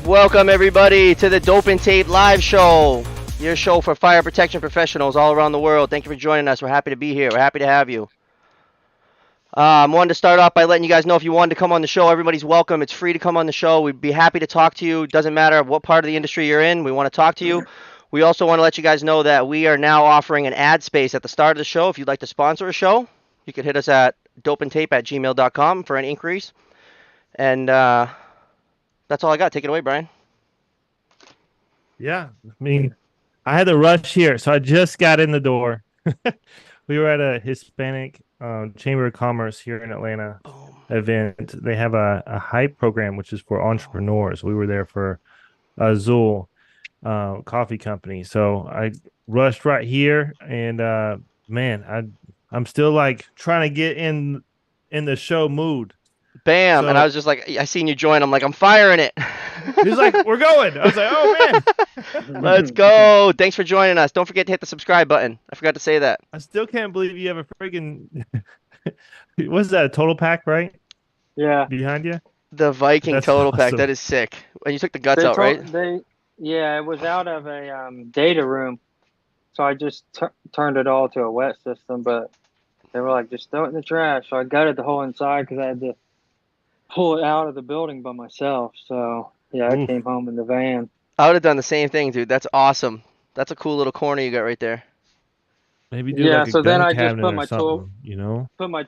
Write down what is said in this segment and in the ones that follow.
Welcome everybody to the Dope and Tape live show, your show for fire protection professionals all around the world. Thank you for joining us. We're happy to be here. We're happy to have you. I wanted to start off by letting you guys know if you wanted to come on the show, everybody's welcome. It's free to come on the show. We'd be happy to talk to you. It doesn't matter what part of the industry you're in. We want to talk to you. We also want to let you guys know that we are now offering an ad space at the start of the show. If you'd like to sponsor a show, you could hit us at dopeandtape@gmail.com for an increase. And that's all I got. Take it away, Brian. Yeah, I mean, I had to rush here, so I just got in the door. We were at a Hispanic Chamber of Commerce here in Atlanta event. They have a hype program, which is for entrepreneurs. We were there for Azul Coffee Company. So I rushed right here, and man, I'm still like trying to get in the show mood. Bam. So, and I was just like, I seen you join. I'm like, I'm firing it. He's like, we're going. I was like, oh, man. Let's go. Thanks for joining us. Don't forget to hit the subscribe button. I forgot to say that. I still can't believe you have a friggin' what's that, a total pack, right? Yeah. Behind you? The Viking That's total pack. awesome. That is sick. And you took the guts out, right? Yeah, it was out of a data room. So I just turned it all to a wet system, but they were like, just throw it in the trash. So I gutted the whole inside because I had to pull it out of the building by myself. So, yeah, I came home in the van. I would have done the same thing, dude. That's awesome. That's a cool little corner you got right there. Maybe do like a so then gun I just cabinet put or my something, you know? put my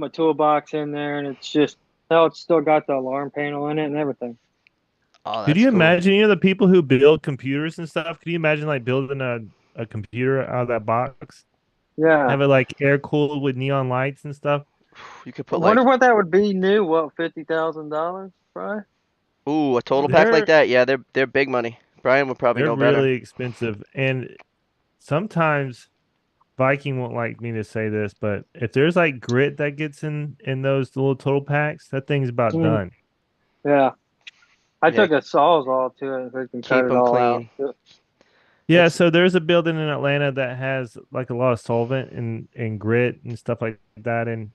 toolbox in there, and it's just it's still got the alarm panel in it and everything. Oh, Could you cool. imagine, you know, the people who build computers and stuff? Could you imagine like building a computer out of that box? Yeah. Have it like air cooled with neon lights and stuff? You could put I wonder what that would be new. What, $50,000, Brian? Ooh, a total pack like that? Yeah, they're big money. Brian would probably know better. They're really expensive. And sometimes Viking won't like me to say this, but if there's like grit that gets in those little total packs, that thing's about done. Yeah. I took a Sawzall to it so we can cut it all clean. out. Yeah, so there's a building in Atlanta that has like a lot of solvent and grit and stuff like that in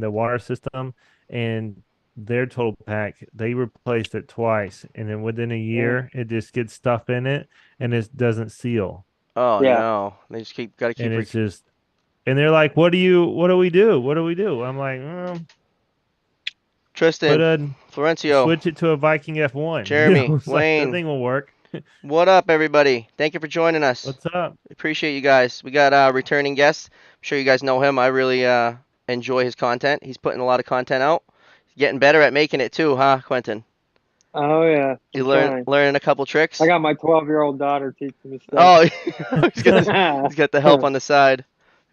the water system, and their total pack, they replaced it twice, and then within a year it just gets stuff in it and it doesn't seal. Oh no. They just gotta keep and it's just, and they're like, what do we do? I'm like, Tristan, Florencio, switch it to a Viking F1. Jeremy, Wayne, like, that thing will work. What up, everybody? Thank you for joining us. What's up? Appreciate you guys. We got returning guests. I'm sure you guys know him. I really enjoy his content. He's putting a lot of content out. He's getting better at making it too, huh, Quentin? Oh yeah. You learning a couple tricks? I got my 12-year-old daughter teaching me stuff. Oh, he's got the help on the side.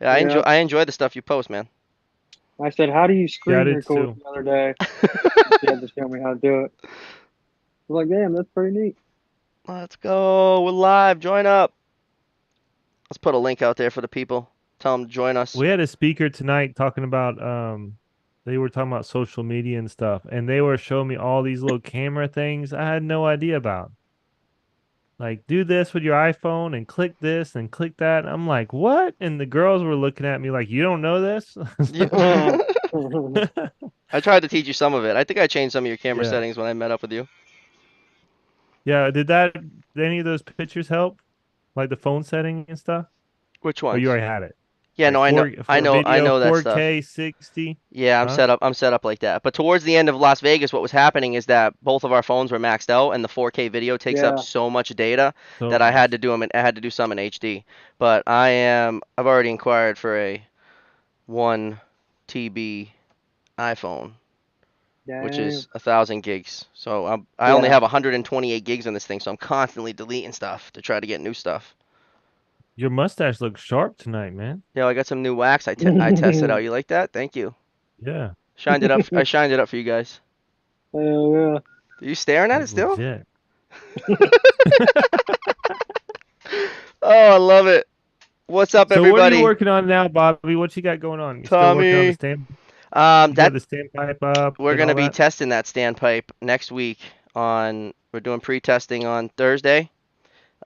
Yeah, I enjoy the stuff you post, man. I said, how do you screen record the other day? She had to show me how to do it. I was like, damn, that's pretty neat. Let's go. We're live. Join up. Let's put a link out there for the people. Tell them to join us. We had a speaker tonight talking about they were talking about social media and stuff, and they were showing me all these little camera things I had no idea about. Like, do this with your iPhone and click this and click that. I'm like, what? And the girls were looking at me like, you don't know this? I tried to teach you some of it. I think I changed some of your camera settings when I met up with you. Yeah, did any of those pictures help? Like the phone setting and stuff? Which one? Oh, you already had it. Yeah, like no, I know that 4K, stuff. 4K, 60. Yeah, I'm set up like that. But towards the end of Las Vegas, what was happening is that both of our phones were maxed out, and the 4K video takes up so much data that I had to do some in HD. But I've already inquired for a 1 TB iPhone, which is 1,000 gigs. So I only have 128 gigs on this thing, so I'm constantly deleting stuff to try to get new stuff. Your mustache looks sharp tonight, man. Yeah, I got some new wax. I tested out. You like that? Thank you. Yeah. Shined it up. I shined it up for you guys. Oh yeah. Are you staring at it still? Legit. Oh, I love it. What's up, everybody? So what are you working on now, Bobby? What you got going on? You Tommy. Still working on the standpipe up. We're gonna be testing that standpipe next week. We're doing pre-testing on Thursday.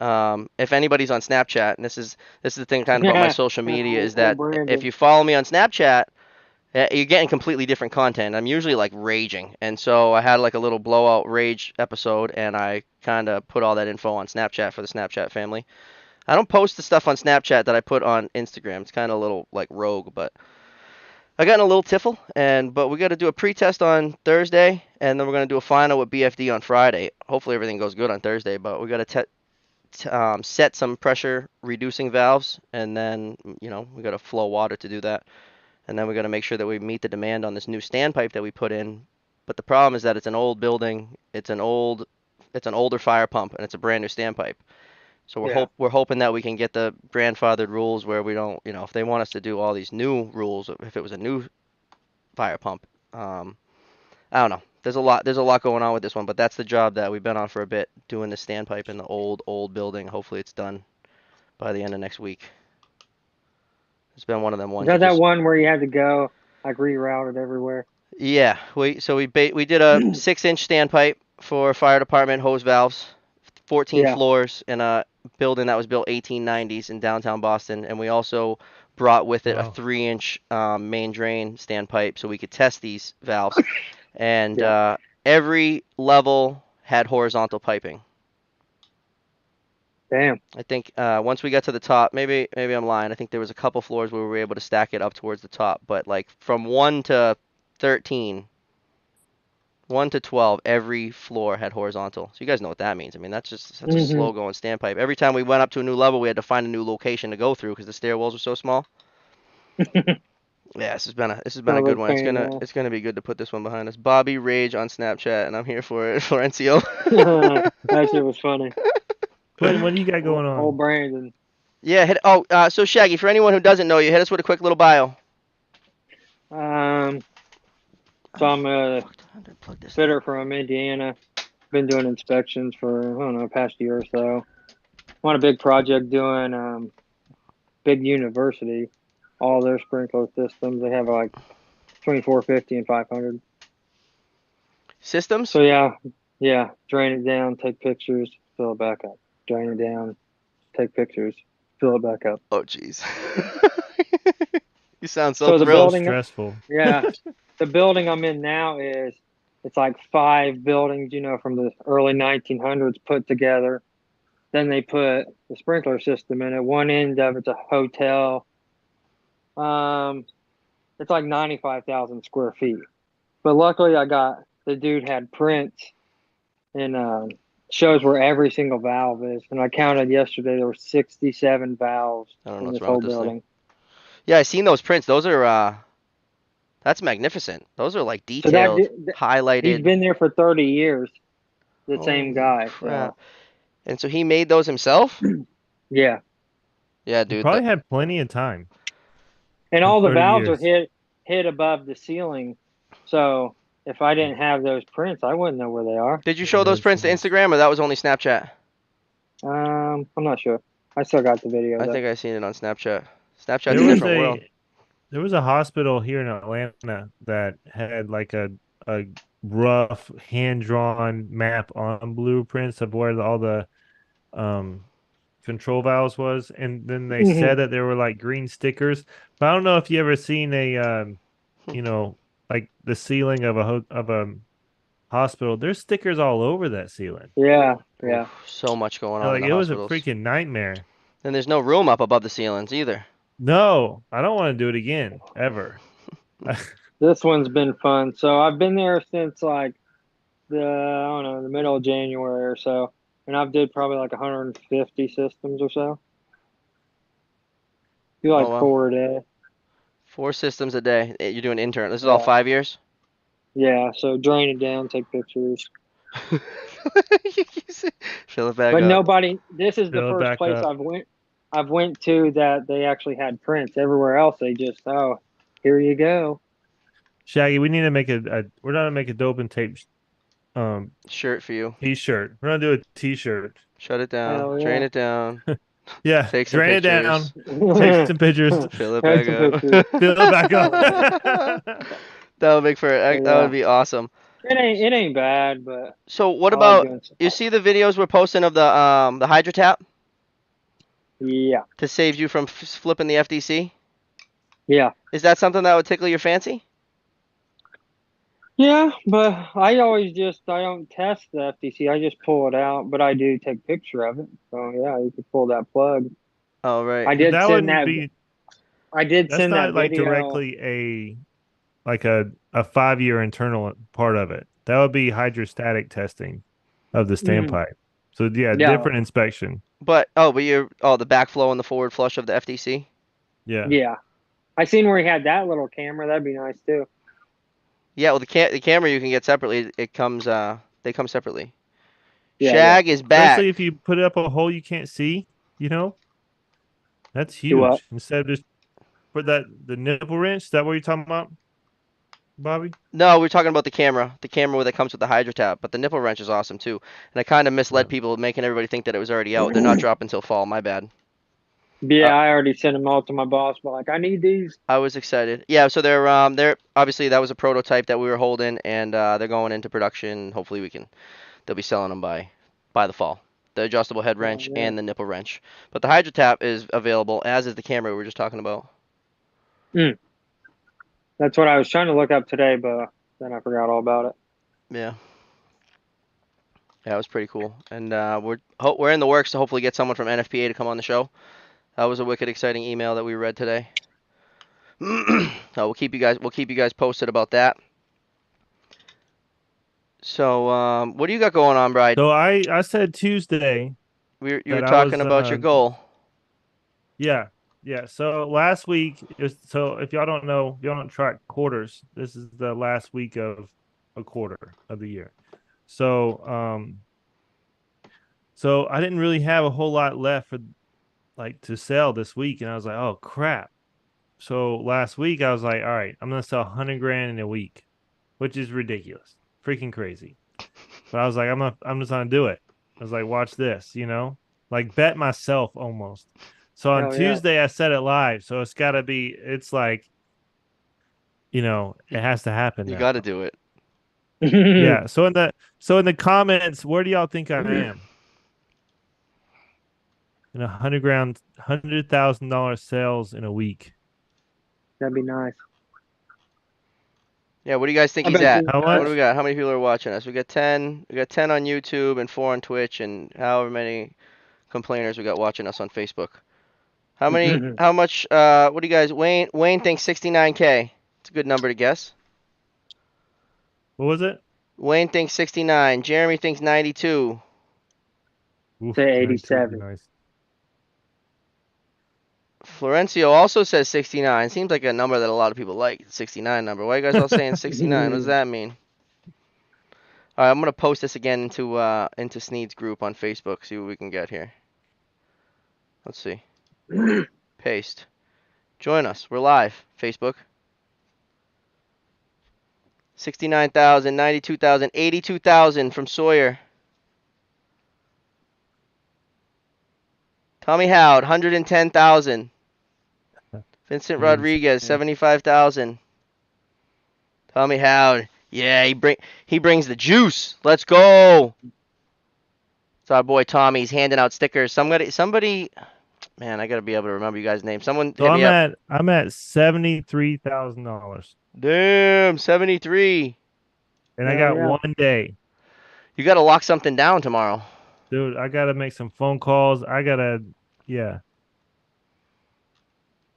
If anybody's on Snapchat, and this is the thing kind of about my social media, is that if you follow me on Snapchat, You're getting completely different content. I'm usually like raging, and so I had like a little blowout rage episode, and I kind of put all that info on Snapchat for the Snapchat family. I don't post the stuff on Snapchat that I put on Instagram. It's kind of a little like rogue, but I got in a little tiffle, but we got to do a pre-test on Thursday, and then we're gonna do a final with BFD on Friday. Hopefully everything goes good on Thursday, but we got to set some pressure reducing valves, and then we got to flow water to do that. And then we got to make sure that we meet the demand on this new standpipe that we put in. But the problem is that it's an old building, it's an older fire pump, and it's a brand new standpipe. So we're hoping that we can get the grandfathered rules where we don't, if they want us to do all these new rules, if it was a new fire pump, I don't know. There's a lot going on with this one, but that's the job that we've been on for a bit, doing the standpipe in the old building. Hopefully it's done by the end of next week. It's been one of them Is ones. that one where you had to go like reroute it everywhere? Yeah, we did a 6-inch standpipe for fire department hose valves, 14 floors in a building that was built 1890s in downtown Boston, and we also brought with it a 3-inch main drain standpipe so we could test these valves, and every level had horizontal piping. Damn. I think once we got to the top, maybe I'm lying. I think there was a couple floors where we were able to stack it up towards the top, but like from 1 to 13, 1 to 12, every floor had horizontal. So you guys know what that means. I mean, that's just such a slow going standpipe. Every time we went up to a new level, we had to find a new location to go through because the stairwells were so small. Yeah, this has been a good one. It's gonna be good to put this one behind us. Bobby Rage on Snapchat, and I'm here for it. Florencio. That shit was funny. What do you got going on? Old Brandon. Yeah. So Shaggy, for anyone who doesn't know you, hit us with a quick little bio. So I'm a fitter from Indiana. Been doing inspections for, I don't know, past year or so. I'm on a big project doing big university, all their sprinkler systems. They have like 2450 and 500 systems. So yeah, drain it down, take pictures, fill it back up. Drain it down, take pictures, fill it back up. Oh jeez. You sound so thrilled. The building, stressful. Yeah. The building I'm in now it's like 5 buildings, from the early 1900s put together. Then they put the sprinkler system in it. One end of it's a hotel. It's like 95,000 square feet. But luckily the dude had prints and shows where every single valve is. And I counted yesterday, there were 67 valves in this whole building. Yeah, I seen those prints. Those are that's magnificent. Those are like detailed, highlighted. He's been there for 30 years. The same guy. Crap. And so he made those himself? Yeah. Yeah, dude. He probably had plenty of time. And all the valves are hit above the ceiling. So if I didn't have those prints, I wouldn't know where they are. Did you show those prints to Instagram, or that was only Snapchat? I'm not sure. I still got the video. I think I seen it on Snapchat. Snapchat's a different world. There was a hospital here in Atlanta that had like a rough hand-drawn map on blueprints of where all the control valves was, and then they said that there were like green stickers. But I don't know if you ever seen a like the ceiling of a hospital. There's stickers all over that ceiling. Yeah. Oof, so much going on. Like it was a freaking nightmare. And there's no room up above the ceilings either. No, I don't want to do it again ever. This one's been fun. So I've been there since like the middle of January or so, and I've did probably like 150 systems or so. Do like 4 a day. 4 systems a day. You're doing intern. This is all 5 years? Yeah, so drain it down, take pictures. Fill it back but up. nobody, this is the first place I've went to that they actually had prints. Everywhere else they just, here you go. Shaggy, we need to make we're gonna make a dope and tape shirt for you. T-shirt. We're gonna do a T-shirt. Shut it down. Drain it down. Yeah, take some drain pictures. It down. Take some pictures. Fill it back up. Fill it back up. That would make for that would be awesome. It ain't bad, but so what about you see the videos we're posting of the Hydro Tap? Yeah. To save you from flipping the FDC? Yeah. Is that something that would tickle your fancy? Yeah, but I don't test the FTC. I just pull it out, but I do take picture of it. So yeah, you could pull that plug. Oh, right. I But did that send wouldn't that. be. I did That's send that not like video. directly a 5-year internal part of it. That would be hydrostatic testing of the Mm, standpipe. So yeah, yeah, different inspection. But the backflow and the forward flush of the FTC. Yeah. yeah. I seen where he had that little camera. That'd be nice too. Yeah, well, the camera you can get separately. It comes they come separately. Yeah, yeah. Shag is Especially back. if you put up a hole you can't see, you know, that's Do what? huge. Instead of just put the nipple wrench, is that what you're talking about, Bobby? No, we're talking about the camera that comes with the hydro tap. But the nipple wrench is awesome too. And I kind of misled Yeah. people, making everybody think that it was already out. They're not dropping until fall. My bad. Yeah, Uh, I already sent them all to my boss. But like, I need these. I was excited. Yeah, so they're obviously that was a prototype that we were holding, and they're going into production. Hopefully they'll be selling them by the fall. The adjustable head Oh wrench yeah. and the nipple wrench. But the hydro tap is available, as is the camera we were just talking about. Mm, that's what I was trying to look up today, but then I forgot all about it. Yeah. Yeah, it was pretty cool, and we're in the works to hopefully get someone from NFPA to come on the show. That was a wicked exciting email that we read today. We'll keep you guys posted about that. So what do you got going on, Bride? So I said Tuesday You were that I talking was about your goal. yeah, yeah. So last week is so if y'all don't know, y'all don't track quarters. This is the last week of a quarter of the year. So so I didn't really have a whole lot left for like to sell this week, and I was like, oh crap. So last week I was like, all right, I'm gonna sell 100 grand in a week, which is ridiculous, freaking crazy. But I was like, I'm just gonna do it. I was like, watch this, like bet myself almost. So on Hell yeah. Tuesday I set it live, so it's like, it has to happen You now. got to do it. Yeah. So in the comments, where do y'all think I am? In $100,000 sales in a week. That'd be nice. Yeah, what do you guys think I he's bet at? you. How What do we much? got? How many people are watching us? We got 10. We got 10 on YouTube and 4 on Twitch, and however many complainers we got watching us on Facebook. How much what do you guys Wayne thinks 69K. It's a good number to guess. What was it? Wayne thinks 69. Jeremy thinks 92. Oof, Say 92 would be 87. nice. Florencio also says 69. Seems like a number that a lot of people like. 69 number. Why are you guys all saying 69? What does that mean? All right, I'm gonna post this again into Sneed's group on Facebook. See what we can get here. Let's see. Paste. Join us. We're live. Facebook. 69,000, 92,000, 82,000 from Sawyer. Tommy Howd, 110,000. Vincent Rodriguez, 75,000. Tommy Howd, yeah, he brings the juice. Let's go. It's our boy Tommy. He's handing out stickers. Somebody, man, I gotta be able to remember you guys' names. Someone So hit me up. I'm at $73,000, Damn, 73. and I Hell got yeah. 1 day. You gotta lock something down tomorrow. Dude, I gotta make some phone calls. Yeah,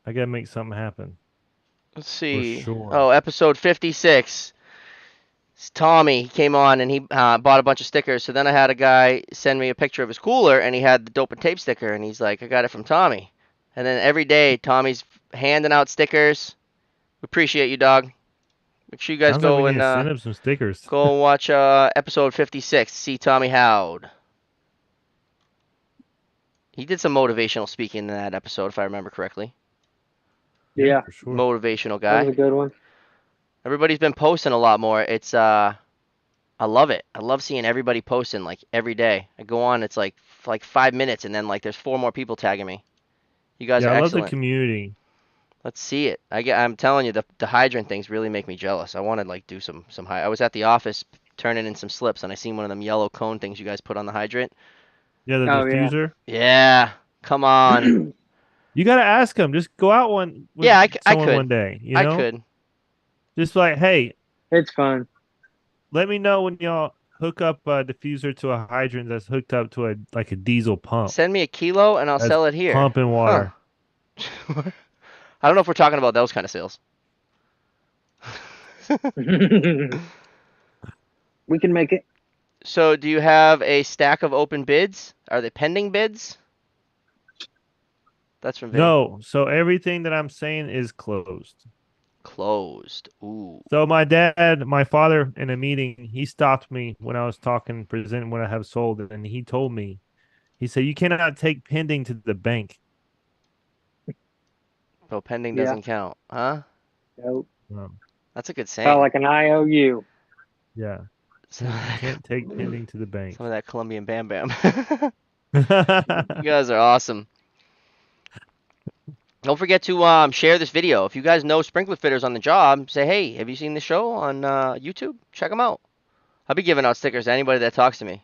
I gotta make something happen Let's for see. sure. Oh, episode 56. It's Tommy. He came on and he bought a bunch of stickers. So then I had a guy send me a picture of his cooler and he had the dope and tape sticker and he's like, I got it from Tommy. And then every day Tommy's handing out stickers. We appreciate you, dog. Make sure you guys Sounds like we go need and to send him some stickers. watch episode 56. See Tommy Howd. He did some motivational speaking in that episode, if I remember correctly. Yeah, For sure. Motivational that was guy. a good one. Everybody's been posting a lot more. It's I love it. I love seeing everybody posting like every day. I go on, it's like 5 minutes, and then like there's 4 more people tagging me. You guys Yeah, are I love the excellent. community. Let's see it. I'm telling you, the hydrant things really make me jealous. I want to like do some high. I was at the office turning in some slips, and I seen one of them yellow cone things you guys put on the hydrant. Yeah, the Oh yeah. diffuser. Yeah, come on. You gotta ask him. Just go out with Yeah, I someone could. one day. I could. Just like, hey, It's fun. let me know when y'all hook up a diffuser to a hydrant that's hooked up to a diesel pump Send me a kilo and I'll that's sell it here. pumping Huh. water. I don't know if we're talking about those kind of sales. We can make it. So, do you have a stack of open bids? Are they pending bids? That's from Vin. No, so everything that I'm saying is closed. Closed. Ooh. So my father, in a meeting, he stopped me when I was talking, presenting what I have sold, and he told me, he said, "You cannot take pending to the bank." So pending Yeah. doesn't count, huh? Nope. That's a good Felt saying. like an IOU. Yeah, Some of you that, can't take pending to the bank. some of that Colombian Bam Bam. You guys are awesome. Don't forget to share this video. If you guys know sprinkler fitters on the job, say, hey, have you seen the show on YouTube? Check them out. I'll be giving out stickers to anybody that talks to me.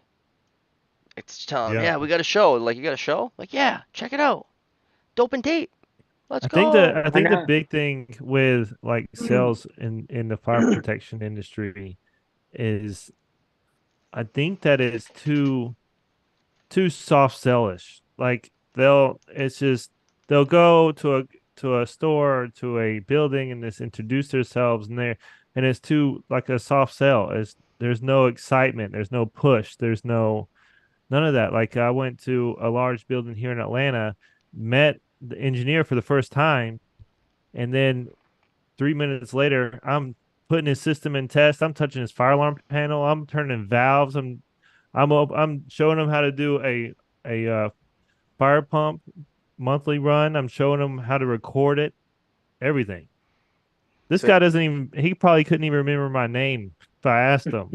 It's telling them, Yeah, yeah, we got a show. Like, you got a show? Like, yeah, check it out. Dope and tape. Let's go. I I think the know. big thing with like sales in the fire protection industry is I think that it's too soft sellish. Like they'll go to a store or to a building and just introduce themselves and it's too like a soft sell. There's no excitement, there's no push, there's none of that. Like I went to a large building here in Atlanta, met the engineer for the first time, and then 3 minutes later, I'm putting his system in test. I'm touching his fire alarm panel. I'm turning valves. I'm showing him how to do a fire pump monthly run. I'm showing him how to record it. Everything. This So guy doesn't even. He probably couldn't even remember my name if I asked him.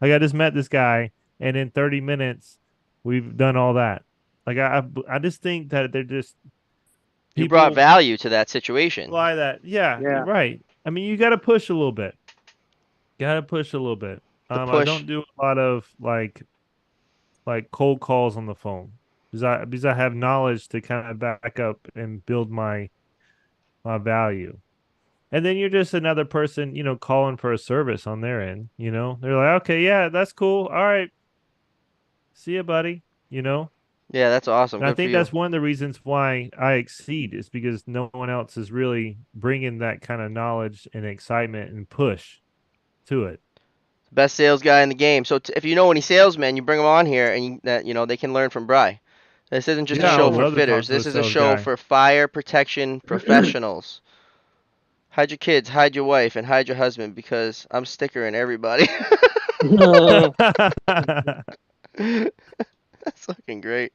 Like I just met this guy, and in 30 minutes, we've done all that. Like I just think that they're just you brought people value to that situation. fly that. Yeah, Yeah. right. I mean, you got to push a little bit. Got to push a little bit. The I push. don't do a lot of like cold calls on the phone because I have knowledge to kind of back up and build my value. And then you're just another person, calling for a service on their end. They're like, okay, yeah, that's cool. All right, see you, buddy. You know, Yeah, that's awesome. and I Good for think you. that's one of the reasons why I exceed is because no one else is really bringing that kind of knowledge and excitement and push to it. Best sales guy in the game. So if you know any salesmen, you bring them on here, and they can learn from Bry. This isn't just a Yeah, I show would for love to talk fitters. to a This is a sales show guy. for fire protection professionals. Hide your kids, hide your wife, and hide your husband because I'm stickering everybody. That's fucking great.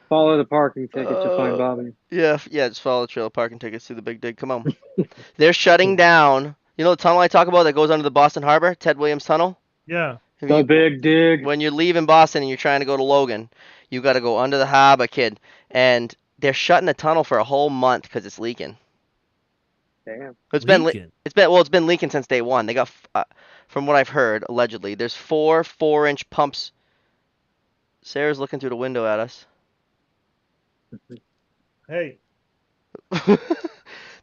Follow the parking ticket to find Uh, Bobby. yeah, just follow the trail of parking tickets through the big dig. Come on. They're shutting down. You know the tunnel I talk about that goes under the Boston Harbor, Ted Williams Tunnel? Yeah. Have The you, big dig. when you're leaving Boston and you're trying to go to Logan, you got to go under the harbor, kid. And they're shutting the tunnel for a whole month because it's leaking. Damn. Leaking. It's been leaking since day one. They got, from what I've heard, allegedly, there's 4 4-inch pumps. Sarah's looking through the window at us. Hey.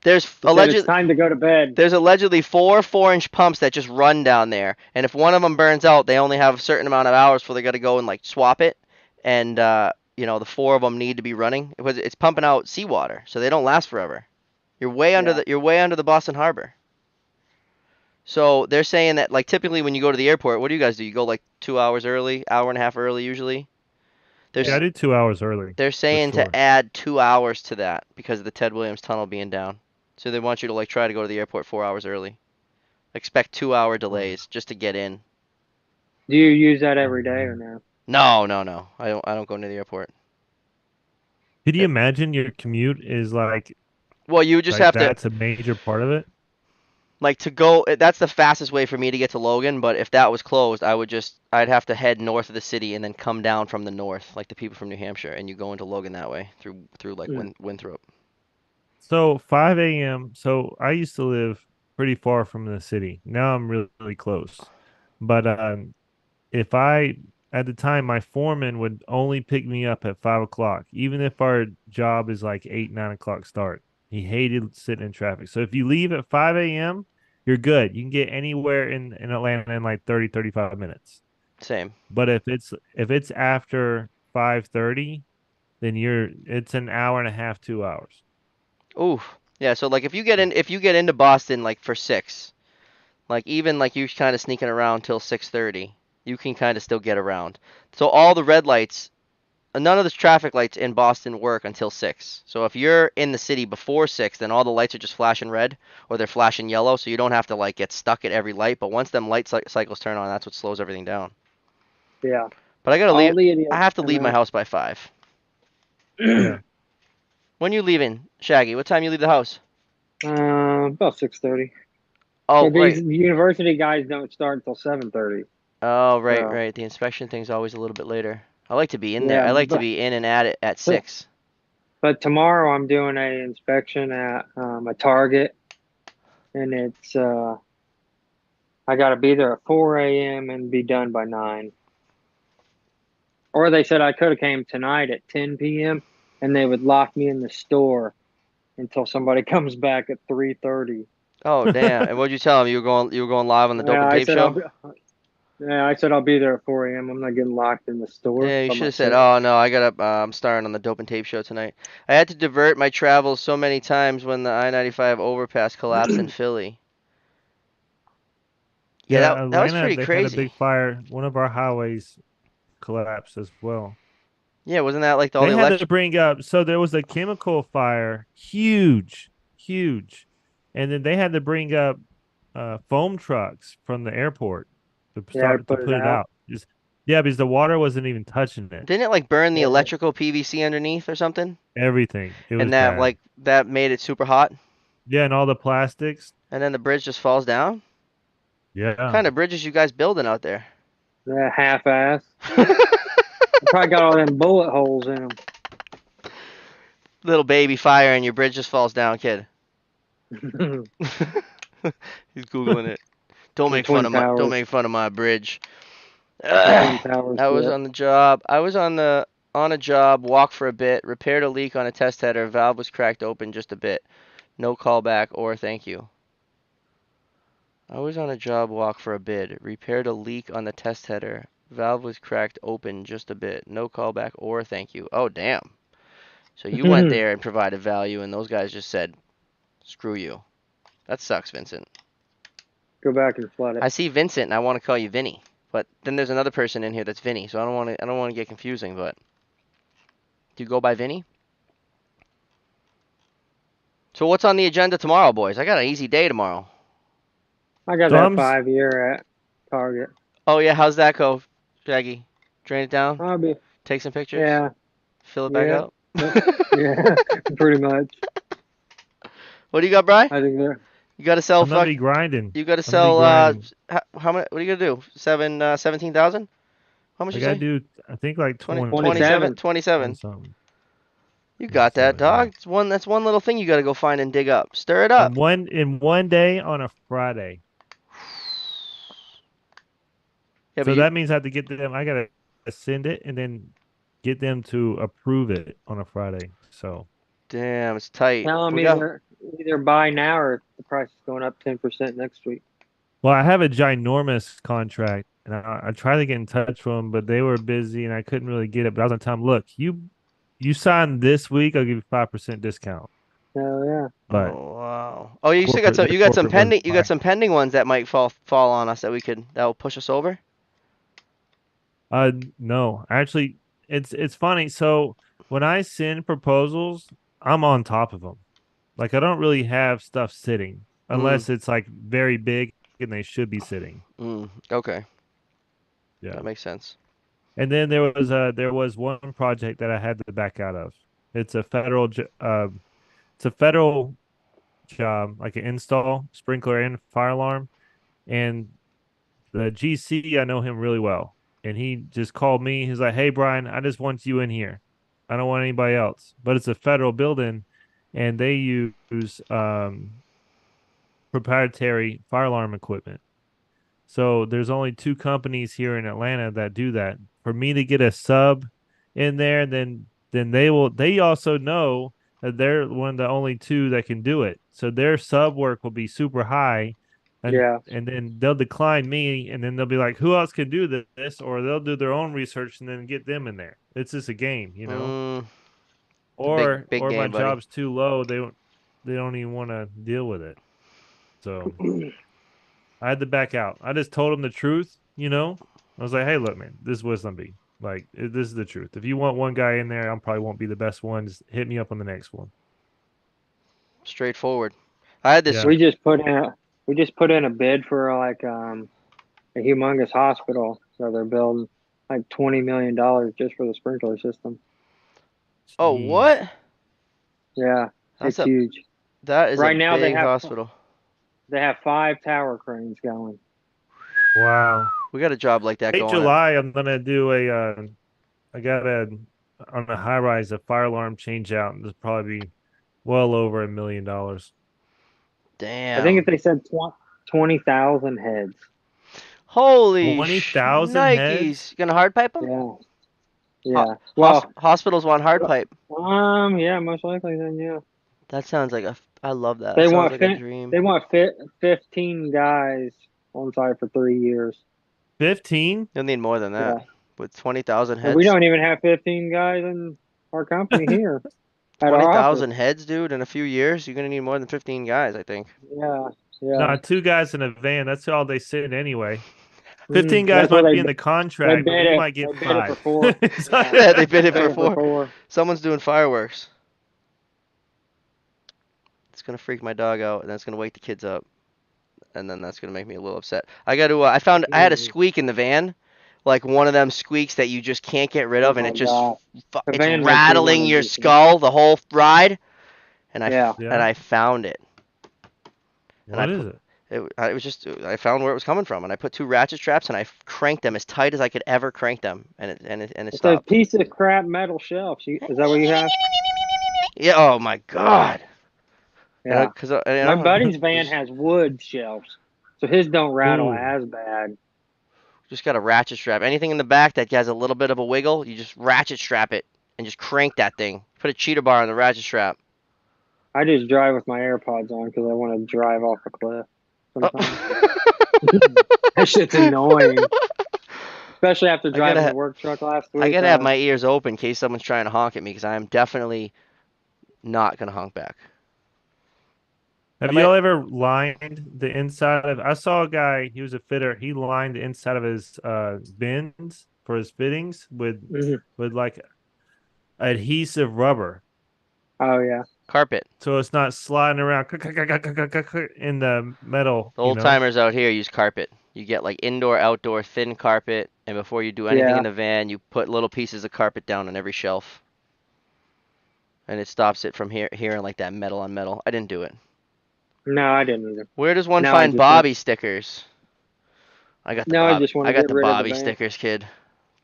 There's He said it's time to go to bed. There's allegedly 4 4-inch pumps that just run down there, and if one of them burns out, they only have a certain amount of hours before they got to go and like swap it. And the 4 of them need to be running because it's pumping out seawater, so they don't last forever. Yeah. You're way under the Boston Harbor. So they're saying that like typically when you go to the airport, what do you guys do? You go like 2 hours early, hour and a half early usually. Yeah, I Yeah. did 2 hours early They're for saying sure. to add 2 hours to that because of the Ted Williams Tunnel being down. So they want you to like try to go to the airport 4 hours early. Expect 2 hour Oh, delays just to get in. Do you use that oh every day or man. no? No, no, no. I don't go near the airport. Could you Uh, imagine your commute is Well, you just like have to that's a major part of it? like to go. That's the fastest way for me to get to Logan. But if that was closed, I'd have to head north of the city and then come down from the north, like the people from New Hampshire, and you go into Logan that way through like Hmm. Winthrop. So 5 a.m. So I used to live pretty far from the city. Now I'm really, really close. But if I at the time my foreman would only pick me up at 5 o'clock, even if our job is like 8, 9 o'clock start. He hated sitting in traffic. So if you leave at 5 a.m., you're good. You can get anywhere in Atlanta in like 30, 35 minutes. Same. But if it's after 5:30, then it's an hour and a half, 2 hours. Oof. Yeah, so like if you get into Boston like for 6, like even like you kind of sneaking around till 6:30, you can kind of still get around. So all the red lights, none of the traffic lights in Boston work until 6. So if you're in the city before 6, then all the lights are just flashing red or they're flashing yellow, so you don't have to like get stuck at every light. But once them light cycles turn on, that's what slows everything down. Yeah. But I gotta All leave. the I idiots have to come leave my out. house by 5. Yeah. When you leaving, Shaggy? What time you leave the house? About 6:30. Oh, But these right. university guys don't start until 7:30. Oh, right, So right. The inspection thing's always a little bit later. I like to be in there. yeah, I like to but be in and at it at 6. tomorrow I'm doing a inspection at a Target, and it's I got to be there at 4 a.m. and be done by 9. Or they said I could have came tonight at 10 p.m. and they would lock me in the store until somebody comes back at 3:30. Oh, damn. And what'd you tell him? You were going live on the Dope Yeah, and I Tape said I'll show? be. Yeah, I said I'll be there at 4 a.m. I'm not getting locked in the store Yeah, you by should have said, myself. "Oh no, I'm starring on the Dope and Tape show tonight." I had to divert my travels so many times when the I-95 overpass collapsed in Philly. Yeah, that Yeah, that was Atlanta, pretty they had a crazy. big fire. One of our highways collapsed as well. Yeah, wasn't that like all They the had to electric? bring up, so there was a chemical fire, huge, huge. And then they had to bring up foam trucks from the airport to Yeah, I start to put it put it out. out. Yeah, because the water wasn't even touching it. Didn't it like burn the Yeah, electrical PVC underneath or something? Everything. It was And that bad. like that made it super hot, Yeah, and all the plastics. and then the bridge just falls down? What Yeah. kind of bridges you guys building out there? that half-ass. Probably got all them bullet holes in Little baby fire and your bridge just falls down, kid. them. He's googling it. Don't The make fun Twin of Towers. my bridge. The Twin Towers I was flip. on the job. I was on a job, walked for a bit, repaired a leak on a test header, valve was cracked open just a bit. No callback or thank you. I was on a job, walk for a bit, repaired a leak on the test header, valve was cracked open just a bit. No callback or thank you. Oh damn. So you went there and provided value, and those guys just said, "Screw you." That sucks, Vincent. Go back and flood I it. see Vincent, and I want to call you Vinny, but then there's another person in here that's Vinny, so I don't want to get confusing. But do you go by Vinny? So what's on the agenda tomorrow, boys? I got an easy day tomorrow. I got So that I'm 5 year at Target. Oh yeah, how's that go, Shaggy? Drain it down, I'll be. take some pictures, Yeah. fill it back Yeah. up. Yeah. Pretty much. What do you got, Bry? I think they're. You got to sell I'm gonna fuck. be grinding. You got to I'm gonna be sell grinding. how much? What are you gonna do? 17,000? How much I you gotta say? do I think like 20, 20, 27, 27. 20 27. something. You got that, 27, yeah. dog. That's one little thing you got to go find and dig up. Stir it up. In one day on a Friday. Yeah, but So you that means I have to get them. I gotta send it and then get them to approve it on a Friday. So damn, it's tight. Tell them We got either buy now or the price is going up 10% next week. well, I have a ginormous contract, and I tried to get in touch with them, but they were busy, and I couldn't really get it. But I was on time. Look, you signed this week, I'll give you 5% discount. Hell yeah. But Oh wow. Oh, you still got corporate, some. their You got some corporate wasn't pending. You got buying. some pending ones that might fall on us that will push us over. No, actually, it's funny. So when I send proposals, I'm on top of them. Like I don't really have stuff sitting Mm, unless it's like very big and they should be sitting. okay, Yeah. that makes sense. And then there was one project that I had to back out of. It's a federal it's a federal job, like an install sprinkler and fire alarm. And the GC, I know him really well. And he just called me. He's like, "Hey Brian, I just want you in here. I don't want anybody else." But it's a federal building and they use proprietary fire alarm equipment. So there's only two companies here in Atlanta that do that. For me to get a sub in there, then they also know that they're one of the only two that can do it. So their sub work will be super high and Yeah. and then they'll decline me, and then they'll be like, who else can do this? Or they'll do their own research and then get them in there. It's just a game, you know. It's a big big Or my game, buddy. job's too low, they don't even want to deal with it. So I had to back out. I just told them the truth, you know. I was like, hey, look, man, this is what it's gonna be. Like, this is the truth. If you want one guy in there, I probably won't be the best one. Just hit me up on the next one. Straightforward. I had this. Yeah. We just put in a bid for like a humongous hospital. So they're building like $20 million just for the sprinkler system. Oh, Jeez. what? Yeah, That's it's huge. that is a Right now big hospital. they have 5 tower cranes going. Wow. We got a job like that Late going. July, I'm gonna do I got on a high rise a fire alarm change out, and there's probably be well over $1 million. Damn. I think if they said 20,000 heads. Holy 20,000 heads? Nikes. You gonna hard pipe them? Yeah. Yeah. Hospitals want hard pipe. Yeah, most likely then, yeah. That sounds like I love that. They Sounds want like a dream. they want 15 guys on site for 3 years. 15? You'll need more than that. Yeah. With 20,000 And heads. we don't even have 15 guys in our company here at our 20,000 office. heads, dude, in a few years, you're gonna need more than 15 guys, I think. Yeah. Yeah. Nah, 2 guys in a van. That's all they sit anyway. 15 guys That's why might be in the contract, but you might get They bid it 5. for 4. Yeah, they bid it Bid for it 4. Someone's doing fireworks. It's gonna freak my dog out, and that's gonna wake the kids up, and then that's gonna make me a little upset. I got to. I had a squeak in the van, like one of them squeaks that you just can't get rid of, Oh and my it just God. The it's van makes me rattling wanna your do some- skull the whole ride, and Yeah. I found it. What is it? It was just I found where it was coming from, and I put 2 ratchet straps, and I cranked them as tight as I could ever crank them, and it It's a stopped. piece of crap metal shelf. Is that what you have? Yeah. Oh my God. Yeah. Because My buddy's van has wood shelves, so his don't rattle Ooh. as bad. just got a ratchet strap. Anything in the back that has a little bit of a wiggle, you just ratchet strap it and just crank that thing. Put a cheetah bar on the ratchet strap. I just drive with my AirPods on because I want to drive off a cliff. Sometimes. That shit's annoying, especially after driving the work truck last week. I gotta have my ears open in case someone's trying to honk at me, because I am definitely not gonna honk back. Have y'all ever lined the inside of? I saw a guy. He was a fitter. He lined the inside of his bins for his fittings with like adhesive rubber. Oh yeah. Carpet. So it's not sliding around in the metal. The old timers out here use carpet. You get like indoor, outdoor, thin carpet, and before you do anything in the van, you put little pieces of carpet down on every shelf, and it stops it from hearing like that metal on metal. I didn't do it. No, I didn't either. Where does one find Bobby stickers? I got the I got the Bobby stickers, kid.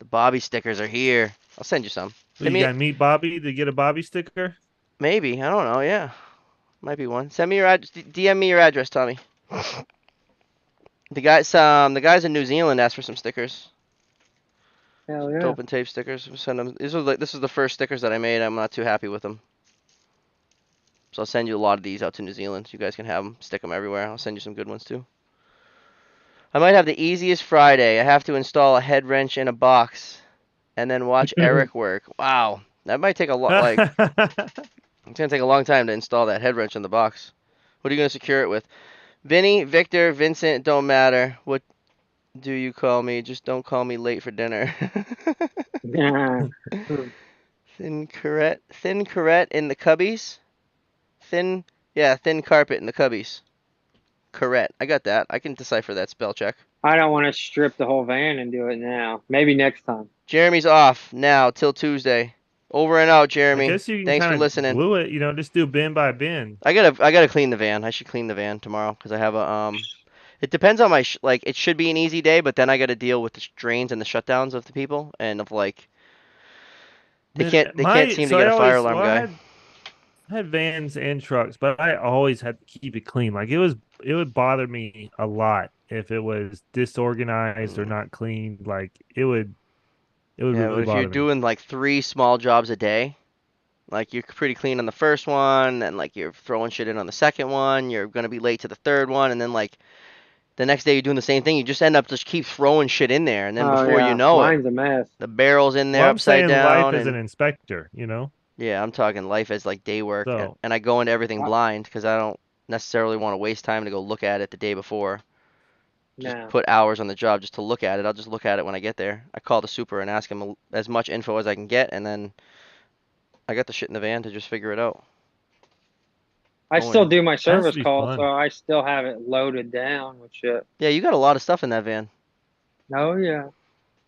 The Bobby stickers are here. I'll send you some. So you gotta meet Bobby to get a Bobby sticker? Maybe. I don't know. Yeah. Might be one. Send me your address. DM me your address, Tommy. The guys in New Zealand asked for some stickers. Hell yeah. Dope and tape stickers. We'll send them. This is the first stickers that I made. I'm not too happy with them. So I'll send you a lot of these out to New Zealand. So you guys can have them. Stick them everywhere. I'll send you some good ones too. I might have the easiest Friday. I have to install a head wrench in a box and then watch Eric work. Wow. That might take a lot. Like, it's going to take a long time to install that head wrench in the box. What are you going to secure it with? Vinny, Victor, Vincent, don't matter. What do you call me? Just don't call me late for dinner. Thin carrette in the cubbies. Thin carpet in the cubbies. Carrette. I got that. I can decipher that spell check. I don't want to strip the whole van and do it now. Maybe next time. Jeremy's off now till Tuesday. Over and out, Jeremy. I guess you can Thanks for listening. Glue it, just do bin by bin. I gotta clean the van. I should clean the van tomorrow because I have a It depends on my it should be an easy day, but then I gotta deal with the drains and the shutdowns of the people and of like they can't seem to get a fire alarm guy. I had vans and trucks, but I always had to keep it clean. Like it would bother me a lot if it was disorganized or not clean. Like it would really bother me. If you're doing like 3 small jobs a day, like you're pretty clean on the first one, and like you're throwing shit in on the second one, you're gonna be late to the third one, and then like The next day you're doing the same thing. You just end up just keep throwing shit in there, and then Oh before you yeah, know it, mine's a mess. the barrel's in Well, there I'm upside saying life down, as an and inspector, you know? yeah, I'm talking life as like day work, and, So, and I go into everything I, blind because I don't necessarily want to waste time to go look at it the day before. Just nah. put hours on the job just to look at it. I'll just look at it when I get there. I call the super and ask him as much info as I can get, and then I got the shit in the van to just figure it out. I Go still in. do my that has to service be calls, so fun. I still have it loaded down with shit. Yeah, you got a lot of stuff in that van. Oh yeah,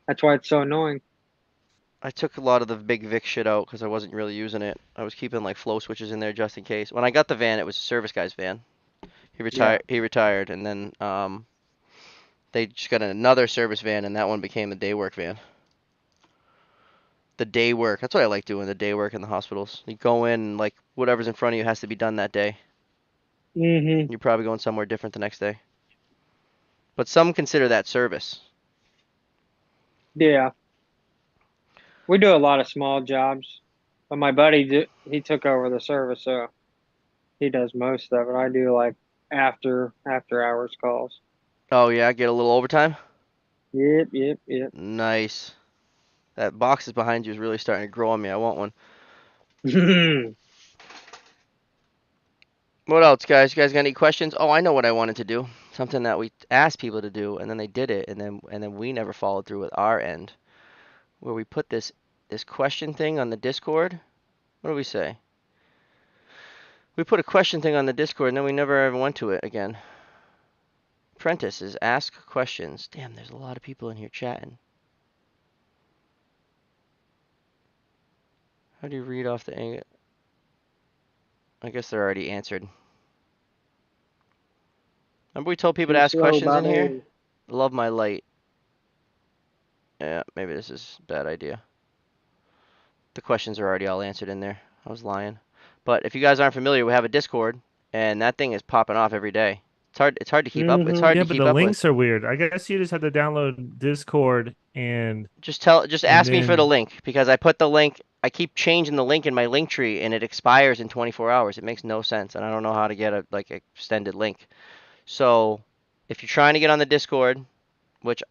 that's why it's so annoying. I took a lot of the big Vic shit out because I wasn't really using it. I was keeping like flow switches in there just in case. When I got the van, it was a service guy's van. He Yeah. retired. He retired, and then they just got another service van, and that one became the day work van. The day work. That's what I like doing. The day work in the hospitals. You go in, and like whatever's in front of you has to be done that day. Mhm. You're probably going somewhere different the next day. But some consider that service. Yeah. We do a lot of small jobs, but my buddy he took over the service, so he does most of it. I do like after hours calls. Oh yeah, get a little overtime. Yep, yep, yep. Nice. That box is behind you is really starting to grow on me. I want one. What else, guys? You guys got any questions? Oh, I know what I wanted to do. Something that we asked people to do, and then they did it, and then we never followed through with our end, where we put this question thing on the Discord. What do we say? We put a question thing on the Discord, and then we never ever went to it again. Prentice is ask questions. Damn, there's a lot of people in here chatting. How do you read off the? I guess they're already answered. Remember we told people to Too ask slow, questions in here? buddy. Love my light. Yeah, maybe this is a bad idea. The questions are already all answered in there. I was lying. But if you guys aren't familiar, we have a Discord, and that thing is popping off every day. It's hard to keep up. It's hard Mhm. Yeah, to but keep the up with. links are weird. I guess you just have to download Discord Just and ask me for the then link because I put the link. I keep changing the link in my link tree, and it expires in 24 hours. It makes no sense, and I don't know how to get a like extended link. So if you're trying to get on the Discord, which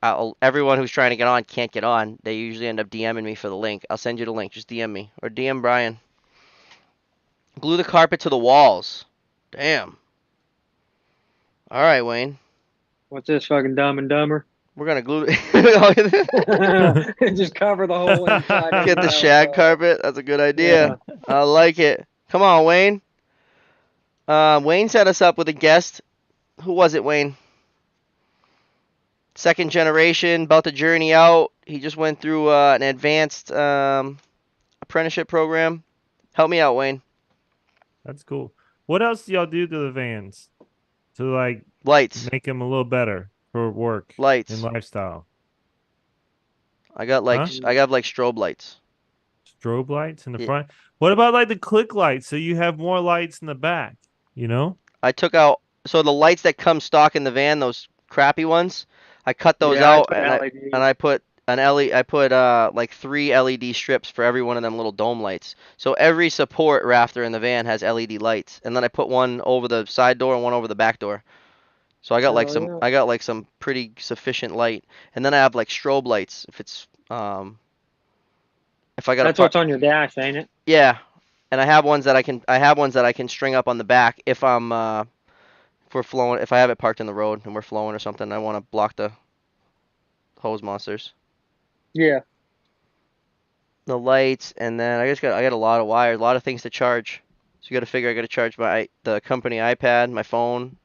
everyone who's trying to get on can't get on, they usually end up DMing me for the link. I'll send you the link. Just DM me or DM Brian. Glue the carpet to the walls. Damn. All right, Wayne. What's this fucking Dumb and Dumber? We're gonna glue. Just cover the whole inside of Get your the house shag up. carpet. That's a good idea. Yeah. I like it. Come on, Wayne. Wayne set us up with a guest. Who was it, Wayne? Second generation, about to journey out. He just went through an advanced apprenticeship program. Help me out, Wayne. that's cool. What else do y'all do to the vans to like Lights. make them a little better for work and Lights. lifestyle? I got like Huh? I got like strobe lights. Strobe lights in the Yeah. front. What about like the click lights so you have more lights in the back, you know? I took out the lights that come stock in the van, those crappy ones. I cut those Yeah, I out took and LED. I put an LED. I put like 3 LED strips for every one of them little dome lights. So every support rafter in the van has LED lights, and then I put one over the side door and one over the back door. So Hell yeah. I got like some pretty sufficient light, and then I have like strobe lights if I got a That's what's on your dash, ain't it? yeah, and I have ones that I can string up on the back if we're flowing, if I have it parked in the road and we're flowing or something, I want to block the hose monsters. Yeah. The lights, and then I got a lot of wires, a lot of things to charge. So you got to figure I got to charge the company iPad, my phone,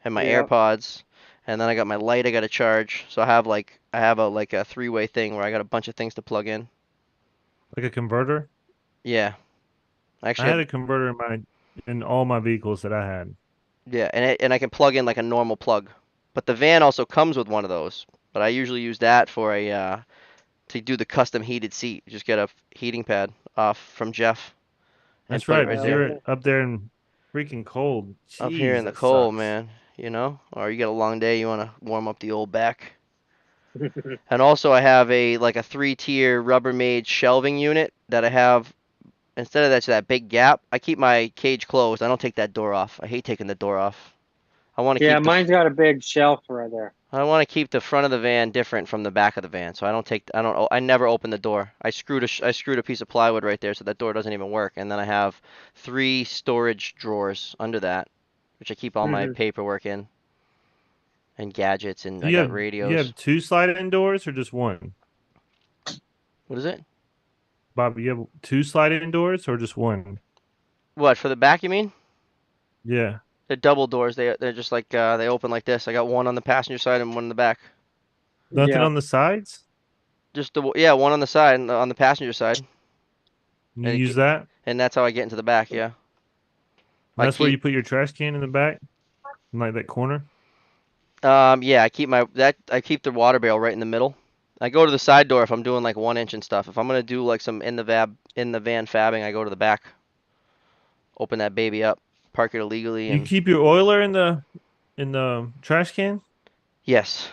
and my Yeah. AirPods, and then I got my light I got to charge. So I have a like a three-way thing where I got a bunch of things to plug in. Like a converter. Yeah, I I actually had have a converter in all my vehicles that I had. yeah, and I can plug in like a normal plug. But the van also comes with one of those. But I usually use that for a to do the custom heated seat. Just get a heating pad off from Jeff and That's put it right, right because Hell there. you're yeah. up there in freaking cold. Up here Jeez, in the that cold, sucks. man, you know? Or you get a long day, you want to warm up the old back. And also I have a 3-tier Rubbermaid shelving unit that I have instead of that big gap, I keep my cage closed. I don't take that door off. I hate taking the door off. I want to Yeah, keep the mine's got a big shelf right there. I want to keep the front of the van different from the back of the van, so I never open the door. I screwed a piece of plywood right there, so that door doesn't even work. And then I have 3 storage drawers under that, which I keep all my Hmm. paperwork in and gadgets, and Do I got radios. you have 2 sliding doors or just one? What is it? Bob, you have 2 sliding doors or just one? What, for the back, you mean? Yeah. They're double doors. They're just like they open like this. I got one on the passenger side and one in the back. Nothing Yeah. on the sides? Just yeah, one on the side and on the passenger side, Can you and use that? and that's how I get into the back. Yeah, I That's where keep you put your trash can in the back? In like that corner? yeah, I keep the water barrel right in the middle. I go to the side door if I'm doing like 1 inch and stuff. If I'm gonna do like some in the van fabbing, I go to the back, open that baby up, park it illegally, You and keep your oiler in the trash can? yes,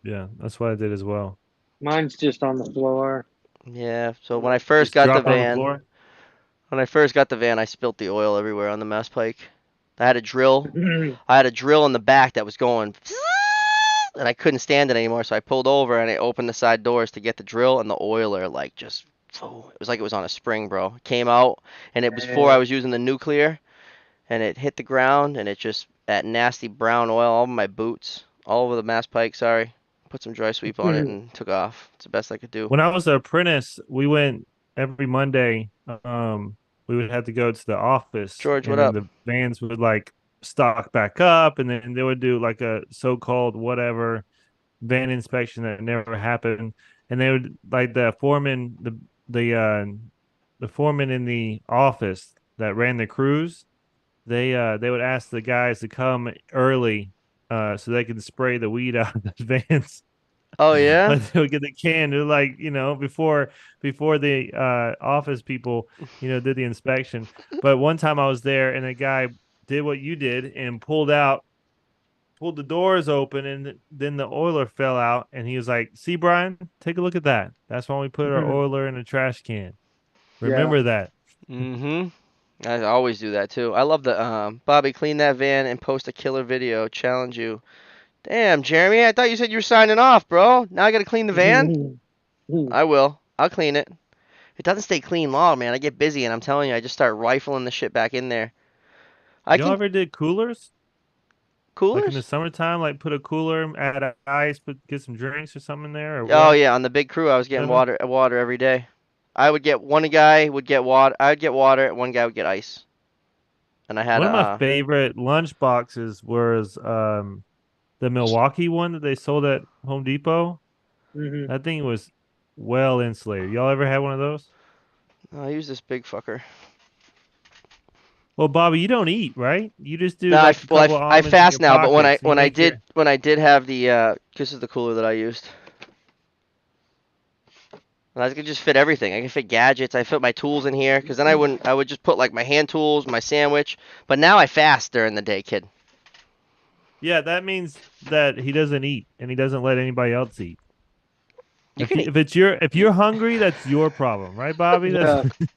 Yeah, that's what I did as well. Mine's just on the floor. yeah. So Just drop it on the floor. when I first got the van, I spilt the oil everywhere on the mess pike. I had a drill. I had a drill in the back that was going, and I couldn't stand it anymore. So I pulled over and I opened the side doors to get the drill, and the oiler like just, it was like it was on a spring, bro. It came out, and it was before I was using the nuclear, and it hit the ground, and it just that nasty brown oil all over my boots, all over the mast pike. Sorry, put some dry sweep on it and took off. It's the best I could do. When I was an apprentice, we went every Monday. We would have to go to the office, George, what and then up? the vans would like stock back up, and then they would do like a so-called whatever van inspection that never happened. And they would like the foreman in the office that ran the crews. They would ask the guys to come early, so they could spray the weed out of the vans. Oh yeah. Like they would get the can to like, before the office people, did the inspection. But one time I was there and a guy did what you did and pulled the doors open, and then the oiler fell out, and he was like, "See, Brian, take a look at that. That's why we put our oiler in a trash can. Yeah. Remember that." Mm-hmm. I always do that too. I love the Bobby, clean that van and post a killer video. Challenge you. Damn, Jeremy, I thought you said you were signing off, bro. Now I gotta clean the van? I will. I'll clean it. It doesn't stay clean long, man. I get busy and I'm telling you, I just start rifling the shit back in there. I Y'all can ever did coolers? Like in the coolers? summertime, like put a cooler, add ice, get some drinks or something in there or Oh what? yeah, on the big crew I was getting Whatever. water every day. I would get one guy would get water, I'd get water, one guy would get ice. And I had One a of my favorite lunch boxes was the Milwaukee one that they sold at Home Depot. Hmm. That thing was well insulated. Y'all ever had one of those? I use this big fucker. Well, Bobby, you don't eat, right? You just do No, like a couple of I almonds in your fast now, but pockets and you make your. when I did have the this is the cooler that I used. And I could just fit everything. I can fit gadgets. I fit my tools in here because then I would just put like my hand tools, my sandwich. But now I fast during the day, kid. Yeah, that means that he doesn't eat and he doesn't let anybody else eat. You can eat. If you're hungry, that's your problem, right, Bobby? That's Yeah.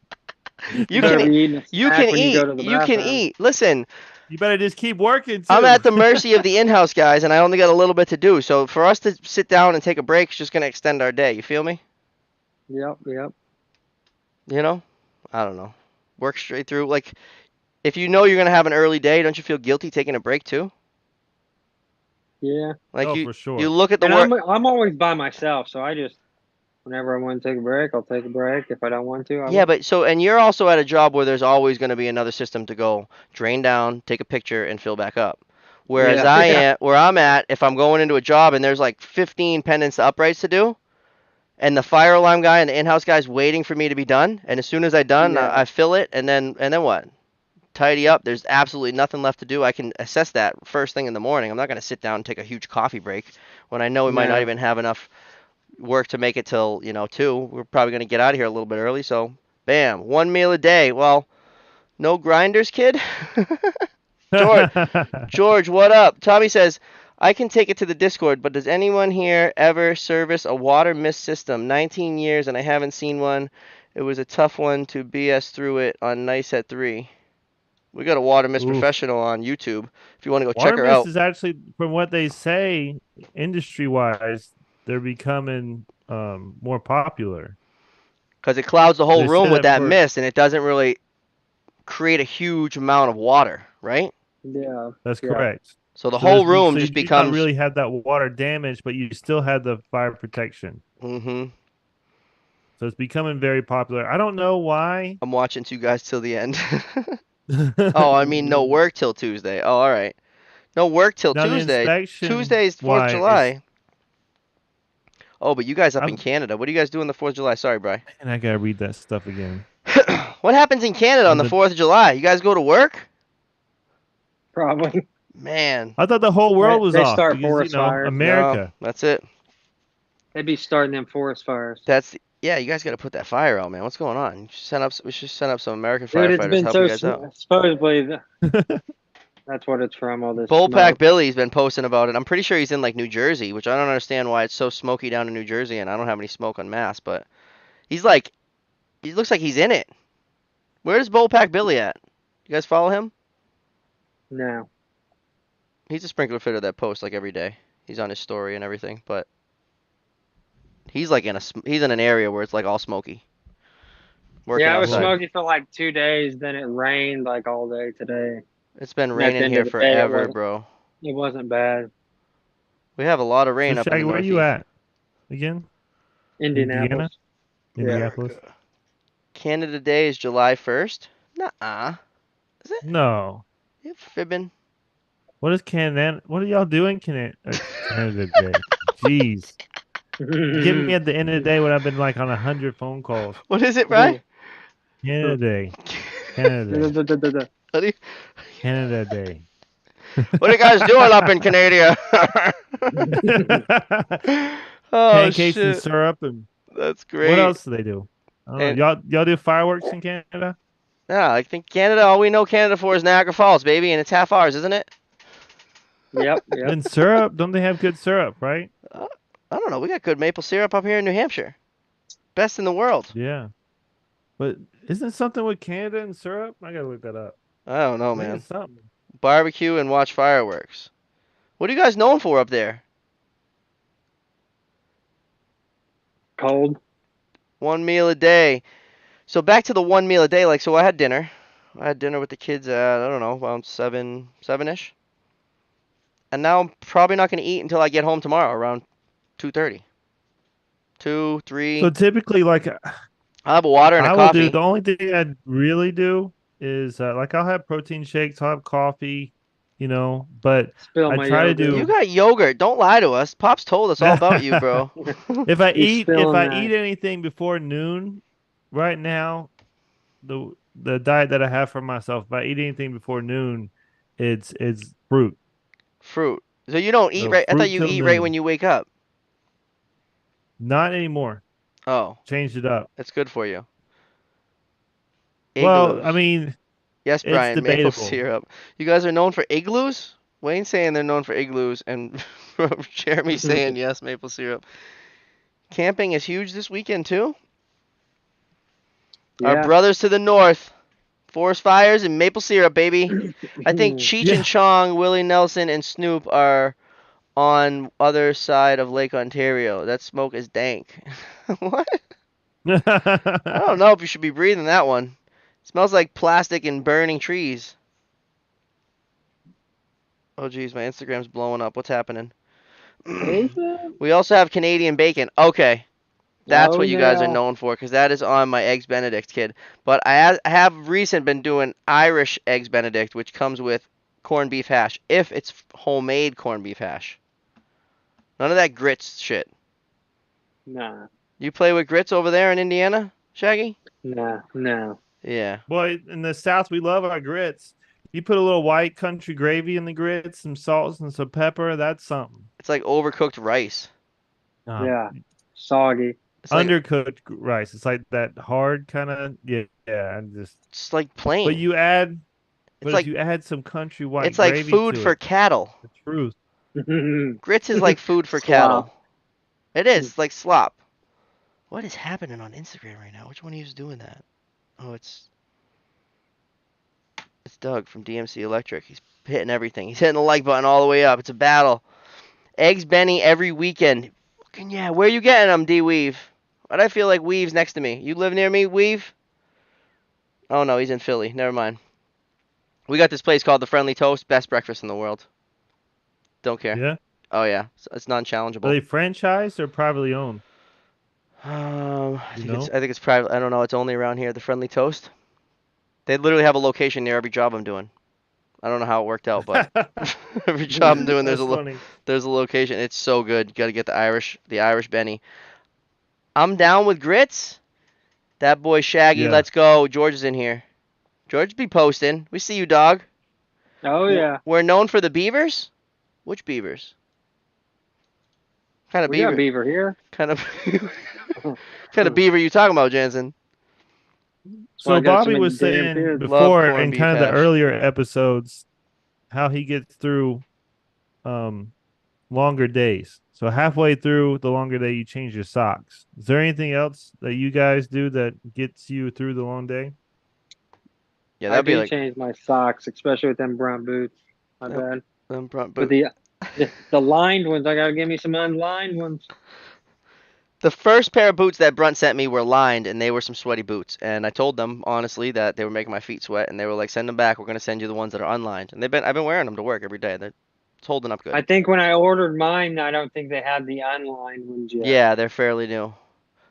You You better can be eating a you snack can when you go eat. to the You can bathroom. eat. Listen, you better just keep working I'm too. at the mercy of the in-house guys, and I only got a little bit to do. So for us to sit down and take a break is just gonna extend our day. You feel me? Yep, yep. You know? I don't know. Work straight through. Like if you know you're gonna have an early day, don't you feel guilty taking a break too? Yeah. Like Oh, for you sure. look at the And work. I'm always by myself, so I just whenever I want to take a break, I'll take a break. If I don't want to, I Yeah, won't. but and you're also at a job where there's always going to be another system to go drain down, take a picture, and fill back up. Whereas Yeah, yeah, where I'm at, if I'm going into a job and there's like 15 pendants to uprights to do, and the fire alarm guy and the in-house guy's waiting for me to be done, and as soon as I'm done, yeah, I fill it, and then what? Tidy up. There's absolutely nothing left to do. I can assess that first thing in the morning. I'm not going to sit down and take a huge coffee break when I know we might not no, even have enough work to make it till 2. We're probably gonna get out of here a little bit early, so bam, one meal a day. Well, no grinders, kid. George, George, what up? Tommy says I can take it to the Discord, but does anyone here ever service a water mist system? 19 years and I haven't seen one. It was a tough one to BS through it on nice at 3. We got a water mist Oof. professional on YouTube. If you want to go check Water her mist out. is actually, from what they say, industry-wise, they're becoming more popular. Because it clouds the whole They say room with that that for mist, and it doesn't really create a huge amount of water, right? Yeah. that's Yeah. correct. So the So whole room so you just do not becomes. really have that water damage, but you still have the fire protection. Mm-hmm. So it's becoming very popular. I don't know why. I'm watching you guys till the end. Oh, I mean, no work till Tuesday. Oh, all right. No work till Now the Tuesday. inspection Tuesday's 4th of wise, July. Oh, but you guys up in I'm Canada. What do you guys do on the 4th of July? Sorry, Bri. and I gotta read that stuff again. What happens in Canada on On the the 4th of July? You guys go to work? Probably. Man, I thought the whole world was They off start because forest fires. no, America. that's it. They'd be starting them forest fires. Yeah, you guys got to put that fire out, man. What's going on? We should send up some American Dude, it's firefighters to been help you so guys out. supposedly that's what it's from. All this Bullpack smoke. Billy's been posting about it. I'm pretty sure he's in like New Jersey, which I don't understand why it's so smoky down in New Jersey, and I don't have any smoke on Mass, but he's like, he looks like he's in it. Where's Bullpack Billy at? You guys follow him? No. He's a sprinkler fitter that posts like every day. He's on his story and everything, but he's like he's in an area where it's like all smoky. Working Yeah, it was outside. smoky for like 2 days. Then it rained like all day today. It's been And at the raining end here of the day, forever, bro. it wasn't bad. We have a lot of So rain up in the Shaggy, where are you Northeast. at again? Indiana, Indianapolis. Yeah. Indianapolis. Canada Day is July 1st? Nuh-uh. Is it? No. You fibbing? What is Canada? What are y'all doing, Canada Day? Jeez, get me at the end of the day when I've been like on 100 phone calls. What is it, Bri? Canada Day, Canada Day, What do you, Canada Day. what are you guys doing up in Canada? Oh, Pancakes and shit. syrup and That's what great. else do they do? I don't know. And Y'all do fireworks in Canada? yeah, I think Canada, all we know Canada for is Niagara Falls, baby, and it's half ours, isn't it? Yep. And syrup? Don't they have good syrup, right? I don't know. We got good maple syrup up here in New Hampshire. Best in the world. Yeah. But isn't something with Canada and syrup? I gotta look that up. I don't know, I think man. it's something. Barbecue and watch fireworks. What are you guys known for up there? Cold. One meal a day. So back to the one meal a day. Like, so I had dinner. I had dinner with the kids at, I don't know, around 7-ish. And now I'm probably not going to eat until I get home tomorrow around 2:30. 2, 3. So typically, like I'll have a water and a I will do, coffee. the only thing I really do is like I'll have protein shakes, I'll have coffee, but Spill I my try to yogurt. You do got yogurt. Don't lie to us. Pop's told us all about you, bro. if I He's eat spilling that. anything before noon, right now, the diet that I have for myself, if I eat anything before noon, it's fruit. Fruit. So you don't eat So right. I thought fruit you till eat right noon. when you wake up. Not anymore. Oh, Changed it up. that's good for you. Well, I Igloos. mean, Yes, it's Brian. Maple debatable. syrup. You guys are known for igloos? Wayne's saying they're known for igloos, and Jeremy saying yes, maple syrup. Camping is huge this weekend, too. Our Yeah. brothers to the north. Forest fires and maple syrup, baby. I think Cheech and Yeah. Chong, Willie Nelson, and Snoop are on other side of Lake Ontario. That smoke is dank. What? I don't know if you should be breathing that one. It smells like plastic and burning trees. Oh geez, my Instagram's blowing up. What's happening? Is it? We also have Canadian bacon. Okay, that's Oh, what you guys are yeah. known for, because that is on my Eggs Benedict, kid. But I have recent been doing Irish Eggs Benedict, which comes with corned beef hash, if it's homemade corned beef hash. None of that grits shit. Nah. You play with grits over there in Indiana, Shaggy? Nah. No. Yeah. Boy, in the South, we love our grits. You put a little white country gravy in the grits, some salt and some pepper. That's something. It's like overcooked rice. Yeah. Soggy. It's like Undercooked rice. It's like that hard kind of and just. it's like plain. But you add, It's if like you add some country white it's like gravy food to for it, cattle. the truth. Grits is like food for Slop. cattle. It is. It's like slop. What is happening on Instagram right now? Which one of you is doing that? Oh, it's It's Doug from DMC Electric. He's hitting everything. He's hitting the like button all the way up. It's a battle. Eggs Benny every weekend. Fucking yeah. Where you getting them, D Weave? Why'd I feel like Weave's next to me? You live near me, Weave? Oh no, he's in Philly. Never mind. We got this place called the Friendly Toast. Best breakfast in the world. Don't care. Yeah. Oh yeah, it's Are non-challengeable. they franchised or privately owned? I You think know? it's private. I don't know. It's only around here. The Friendly Toast. They literally have a location near every job I'm doing. I don't know how it worked out, but every job I'm doing, That's funny. there's a location. It's so good. You got to get the Irish Benny. I'm down with grits. That boy Shaggy, Yeah. let's go. George is in here. George be posting. We see you, dog. Oh yeah, We're known for the beavers. Which beavers? Kind of we got beaver. beaver here. Kind of. Kind of beaver you talking about, Jansen? Well, I So got Bobby some was saying damn kids. Love before corned in beef kind of the hash. earlier episodes how he gets through longer days. So halfway through the longer day, you change your socks. Is there anything else that you guys do that gets you through the long day? Yeah, I that'd be do like change my socks, especially with them brown boots. My Yep. bad. them front But boot. the lined ones, I gotta give me some unlined ones. The first pair of boots that Brunt sent me were lined, and they were some sweaty boots. And I told them honestly that they were making my feet sweat, and they were like, "Send them back. We're gonna send you the ones that are unlined." And I've been wearing them to work every day. It's holding up good. I think when I ordered mine, I don't think they had the unlined ones yet. Yeah, they're fairly new.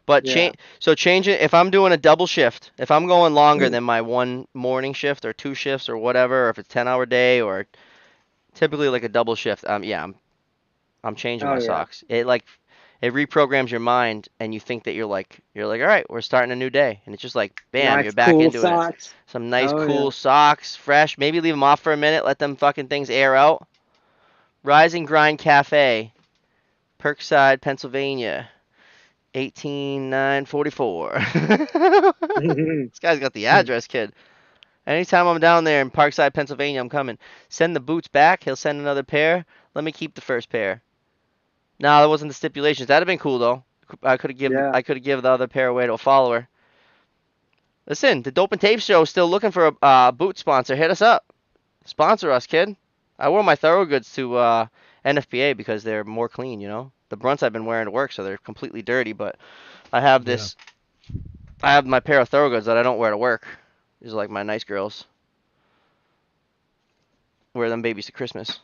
But Yeah. change it if I'm doing a double shift. If I'm going longer than my one morning shift or two shifts or whatever, or if it's 10-hour day or typically like a double shift, I'm changing Oh my yeah. socks. It reprograms your mind and you think that you're like, all right, we're starting a new day, and it's just like bam, Nice you're back cool into it. socks. Some nice Oh, cool yeah. socks, fresh. Maybe leave them off for a minute, let them fucking things air out. Rise and Grind Cafe, Perkside, Pennsylvania, 18944. This guy's got the address, kid. Anytime I'm down there in Parkside, Pennsylvania, I'm coming. Send the boots back. He'll send another pair. Let me keep the first pair. No, that wasn't the stipulations. That'd have been cool though. I could have Yeah. give the other pair away to a follower. Listen, the Dope and Tape Show is still looking for a boot sponsor. Hit us up. Sponsor us, kid. I wore my Thorogoods to NFPA because they're more clean, you know. The Brunts I've been wearing to work, so they're completely dirty. But I have this. I have my pair of Thorogoods that I don't wear to work. These are like my nice girls. Wear them babies to Christmas.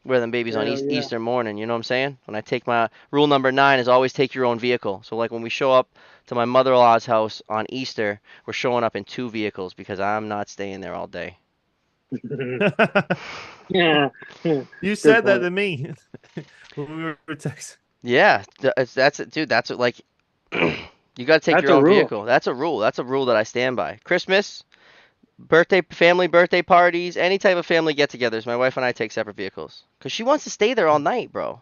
Wear them babies on Hell yeah. Easter morning. You know what I'm saying? When I take my rule number 9 is always take your own vehicle. So like when we show up to my mother-in-law's house on Easter, we're showing up in 2 vehicles because I'm not staying there all day. Yeah. You said that point. to me when we were texting. Yeah, that's it, dude. That's what, like, you got to take That's your a own rule. vehicle. That's a rule. That's a rule that I stand by. Christmas, family birthday parties, any type of family get-togethers. My wife and I take separate vehicles because she wants to stay there all night, bro.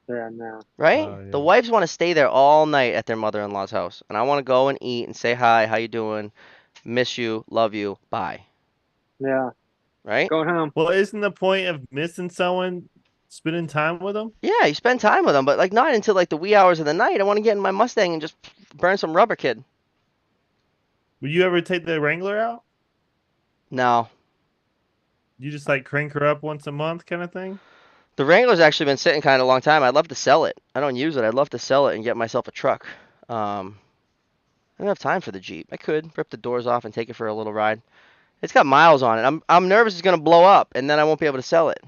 Yeah, no. Right? Oh, yeah. The wives want to stay there all night at their mother-in-law's house, and I want to go and eat and say hi, how you doing, miss you, love you, bye. Yeah. Right? Going home. Well, isn't the point of missing someone spending time with them? Yeah, you spend time with them, but like not until like the wee hours of the night. I want to get in my Mustang and just burn some rubber, kid. Will you ever take the Wrangler out? No. You just like crank her up once a month kind of thing? The Wrangler's actually been sitting kind of a long time. I'd love to sell it. I don't use it. I'd love to sell it and get myself a truck. I don't have time for the Jeep. I could rip the doors off and take it for a little ride. It's got miles on it. I'm nervous it's gonna blow up and then I won't be able to sell it.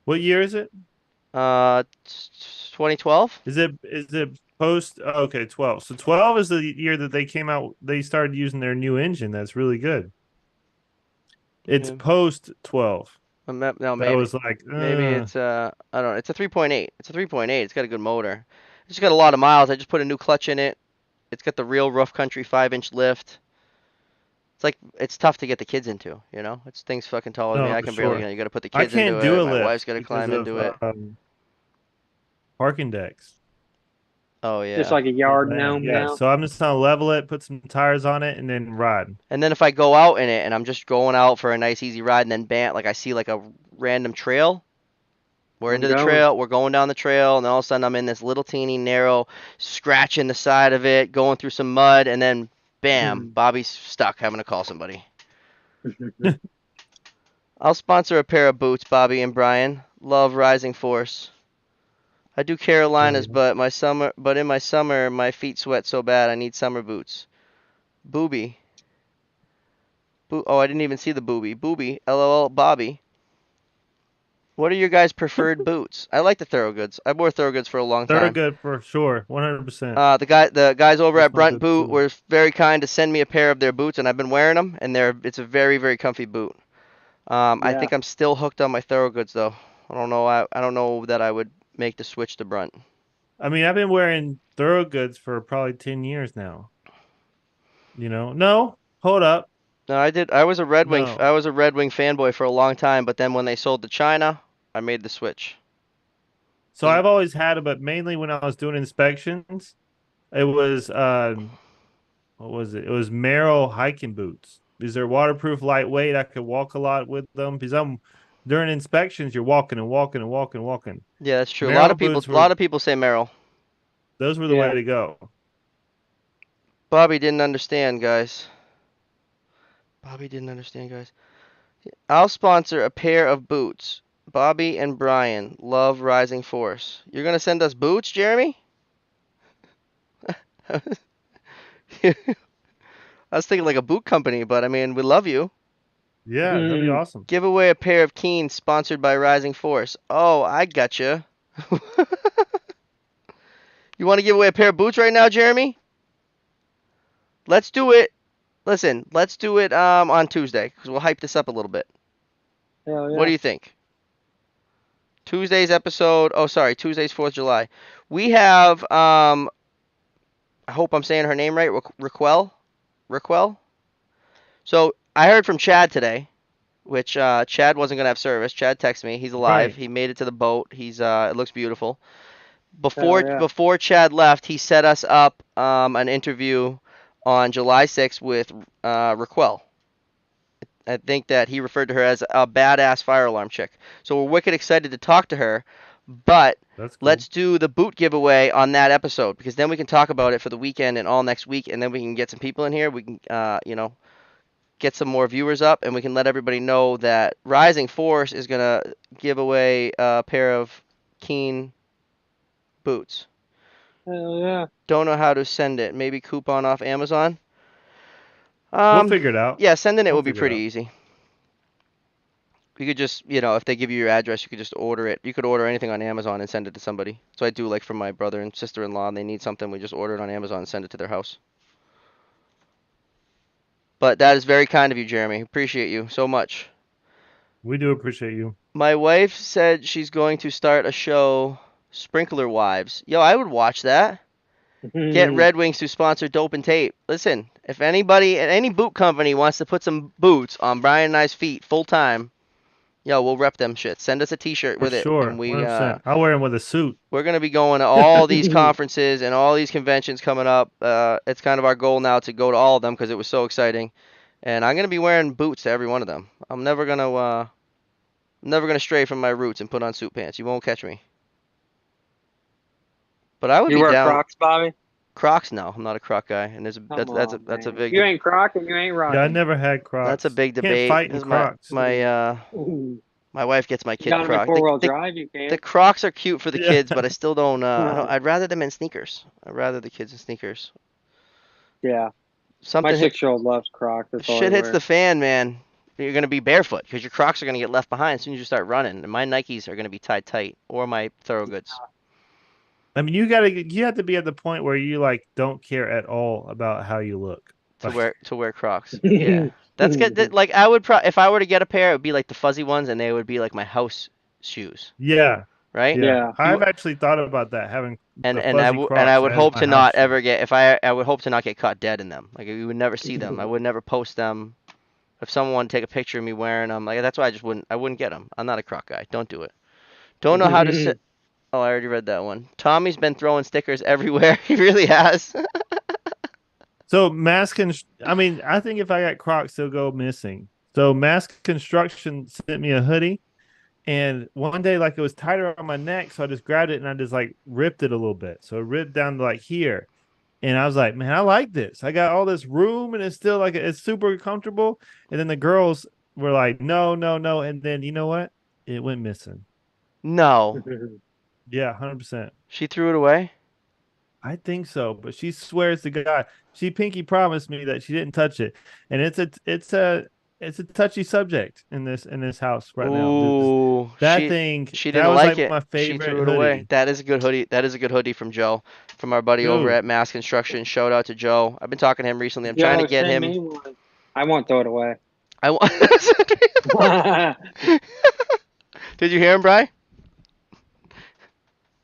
What year is it? 2012. Is it post? Oh, okay, 12. So 12 is the year that they came out. They started using their new engine. That's really good. It's Yeah. post 12. No, That maybe. was like Maybe it's I don't know. It's a 3.8. It's a 3.8. It's got a good motor. It's got a lot of miles. I just put a new clutch in it. It's got the real rough country 5-inch lift. It's like it's tough to get the kids into, you know. It's things fucking taller than me. No, I for can barely sure. get it. You got to put the I kids into can't do it. a My lift wife's got to because climb of into it. parking decks. Oh yeah. Just like a yard Yeah, gnome yeah. now. So I'm just gonna level it, put some tires on it, and then ride. And then if I go out in it and I'm just going out for a nice easy ride and then bam, like I see like a random trail. We're I'm into the going. trail. We're going down the trail, and then all of a sudden I'm in this little teeny narrow, scratching the side of it, going through some mud, and then bam, Bobby's stuck, having to call somebody. I'll sponsor a pair of boots, Bobby and Brian. Love Rising Force. I do Carolinas, but in my summer, my feet sweat so bad. I need summer boots. Booby. Oh, I didn't even see the booby. Booby. LOL. Bobby. What are your guys' preferred boots? I like the Thorogoods. I wore Thorogoods for a long time. Thorogood for sure, 100%. The guys over That's at my Brunt Boot go-to. were very kind to send me a pair of their boots, and I've been wearing them, and it's a very, very comfy boot. I Yeah. think I'm still hooked on my Thorogoods though. I don't know. I don't know that I would make the switch to Brunt. I mean, I've been wearing Thorogoods for probably 10 years now. No, hold up. No, I did. I was a Red Wing. I No. was a Red Wing fanboy for a long time, but then when they sold to China, I made the switch. So I've always had it, but mainly when I was doing inspections, it was what was it? It was Merrell hiking boots. Because they're waterproof, lightweight. I could walk a lot with them. Because I'm during inspections, you're walking and walking and walking and walking. Yeah, that's true. Merrell boots A lot of people say Merrill. those were the way Yeah. to go. Bobby didn't understand, guys. Bobby didn't understand, guys. I'll sponsor a pair of boots. Bobby and Brian love Rising Force. You're gonna send us boots, Jeremy? I was thinking like a boot company, but I mean, we love you. Yeah, that'd be awesome. Give away a pair of Keens sponsored by Rising Force. Oh, I gotcha. You want to give away a pair of boots right now, Jeremy? Let's do it. Listen, let's do it on Tuesday because we'll hype this up a little bit. Hell yeah. What do you think? Tuesday's episode. Oh, sorry, Tuesday's 4th of July. We have I hope I'm saying her name right. Raquel. Raquel. So I heard from Chad today, which Chad wasn't gonna have service. Chad texted me. He's alive. Right. He made it to the boat. It looks beautiful. Hell yeah. Before Chad left, he set us up an interview on July 6th with Raquel. I think that he referred to her as a badass fire alarm chick. So we're wicked excited to talk to her, but That's cool. let's do the boot giveaway on that episode because then we can talk about it for the weekend and all next week, and then we can get some people in here. We can, get some more viewers up, and we can let everybody know that Rising Force is gonna give away a pair of Keen boots. Hell yeah. Don't know how to send it. Maybe coupon off Amazon. We'll figure it out. Yeah, sending it We'll will be figure it pretty out. easy. You could just, if they give you your address, you could just order it. You could order anything on Amazon and send it to somebody. So I do like for my brother and sister-in-law, and they need something, we just order it on Amazon and send it to their house. But that is very kind of you, Jeremy. Appreciate you so much. We do appreciate you. My wife said she's going to start a show, Sprinkler Wives. Yo, I would watch that. Get Red Wings to sponsor Dope and Tape. Listen, if anybody at any boot company wants to put some boots on Brian and I's feet full time, yo, we'll rep them shit. Send us a T-shirt For with it, sure. and 100%. I'll wear them with a suit. we're gonna be going to all these conferences and all these conventions coming up. It's kind of our goal now to go to all of them because it was so exciting, and I'm gonna be wearing boots to every one of them. I'm never gonna stray from my roots and put on suit pants. You won't catch me. But I would You be wear down. Crocs, Bobby? Crocs? No, I'm not a Croc guy, and that's a Man. big. You ain't Croc and you ain't Rocky. Yeah, I never had Crocs. That's a big Can't debate fight in because Crocs. my wife gets my You kid got them in Crocs. four-wheel drive, you can. The Crocs are cute for the Yeah. kids, but I still don't. I'd rather them in sneakers. I'd rather the kids in sneakers. Yeah. My Something 6-year-old loves Crocs. That's all shit he hits the wears. fan, man. You're gonna be barefoot because your Crocs are gonna get left behind as soon as you start running, and my Nikes are gonna be tied tight, or my Thorogoods. I mean, you have to be at the point where you like don't care at all about how you look. To wear Crocs. Yeah, that's good. Like I would if I were to get a pair, it would be like the fuzzy ones, and they would be like my house shoes, Yeah. right? Yeah. I've actually thought about that, having And the and I fuzzy w- Crocs and I would as hope my to house not shoe. ever get I would hope to not get caught dead in them. Like you would never see them. I would never post them. If someone wanted to take a picture of me wearing them, like that's why I wouldn't get them. I'm not a Croc guy. Don't do it. Don't know how to sit. Oh, I already read that one. Tommy's been throwing stickers everywhere. He really has. So I mean, I think if I got Crocs, they'll go missing. So Mass Construction sent me a hoodie, and one day like it was tighter on my neck, so I just grabbed it and I just like ripped it a little bit. So it ripped down to like here. And I was like, man, I like this. I got all this room and it's still like it's super comfortable. And then the girls were like, no, no, no. And then you know what? It went missing. No. Yeah, 100%. She threw it away? I think so, but she swears to God, she pinky promised me that she didn't touch it. And it's a touchy subject in this house right now. Ooh, That thing, she that didn't was like like it. my She favorite threw it away. hoodie. That is a good hoodie. That is a good hoodie from Joe, from our buddy over Dude, at Mass Construction. Shout out to Joe. I've been talking to him recently. I'm trying to Joe, get send him. me one. I won't throw it away. I want. Did you hear him, Bry?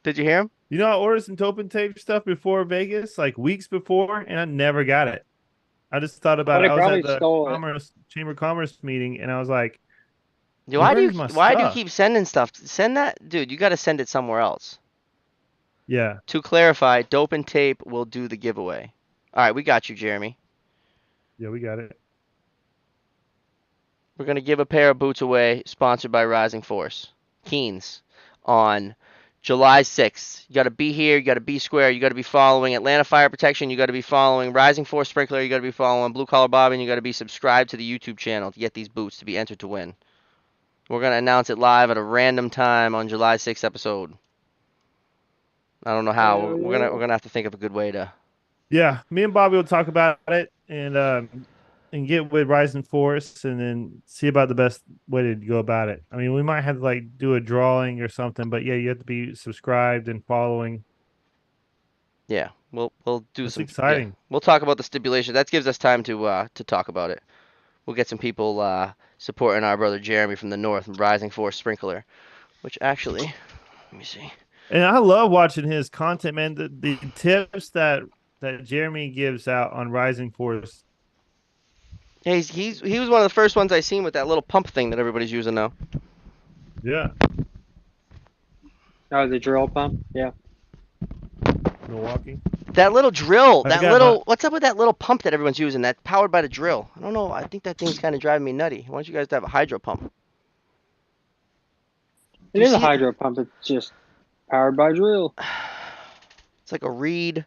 Did you hear him? you know, I ordered some Topin tape stuff before Vegas, like weeks before, and I never got it. I just thought about it. Somebody I was probably at the stole it. Chamber of Commerce meeting, and I was like, Why do you "Where's my why do you stuff?" keep sending stuff? Send that, dude. You got to send it somewhere else. Yeah, To clarify, Dope and Tape will do the giveaway. All right, we got you, Jeremy. yeah, we got it. We're gonna give a pair of boots away, sponsored by Rising Force, Keens, on July 6th. You gotta be here. You gotta be square. You gotta be following Atlanta Fire Protection. You gotta be following Rising Force Sprinkler. You gotta be following Blue Collar Bobby, and you gotta be subscribed to the YouTube channel to get these boots to be entered to win. We're gonna announce it live at a random time on July 6th episode. I don't know how. Hell We're yeah. gonna have to think of a good way to. Yeah, me and Bobby will talk about it and get with Rising Force and then see about the best way to go about it. I mean, we might have to like do a drawing or something, but yeah, you have to be subscribed and following. Yeah, we'll do That's some. Yeah, exciting. we'll talk about the stipulation. That gives us time to talk about it. We'll get some people supporting our brother Jeremy from the north, Rising Force Sprinkler. Which actually, let me see. And I love watching his content, man. The tips that Jeremy gives out on Rising Force. Yeah, he was one of the first ones I seen with that little pump thing that everybody's using now. Yeah, Oh, the drill pump? Yeah. Milwaukee. That little drill, I that got my little, what's up with that little pump that everyone's using? That's powered by the drill. I don't know. I think that thing's kind of driving me nutty. I want you guys to have a hydro pump. It You is a see it? hydro pump. It's just powered by drill. It's like a reed.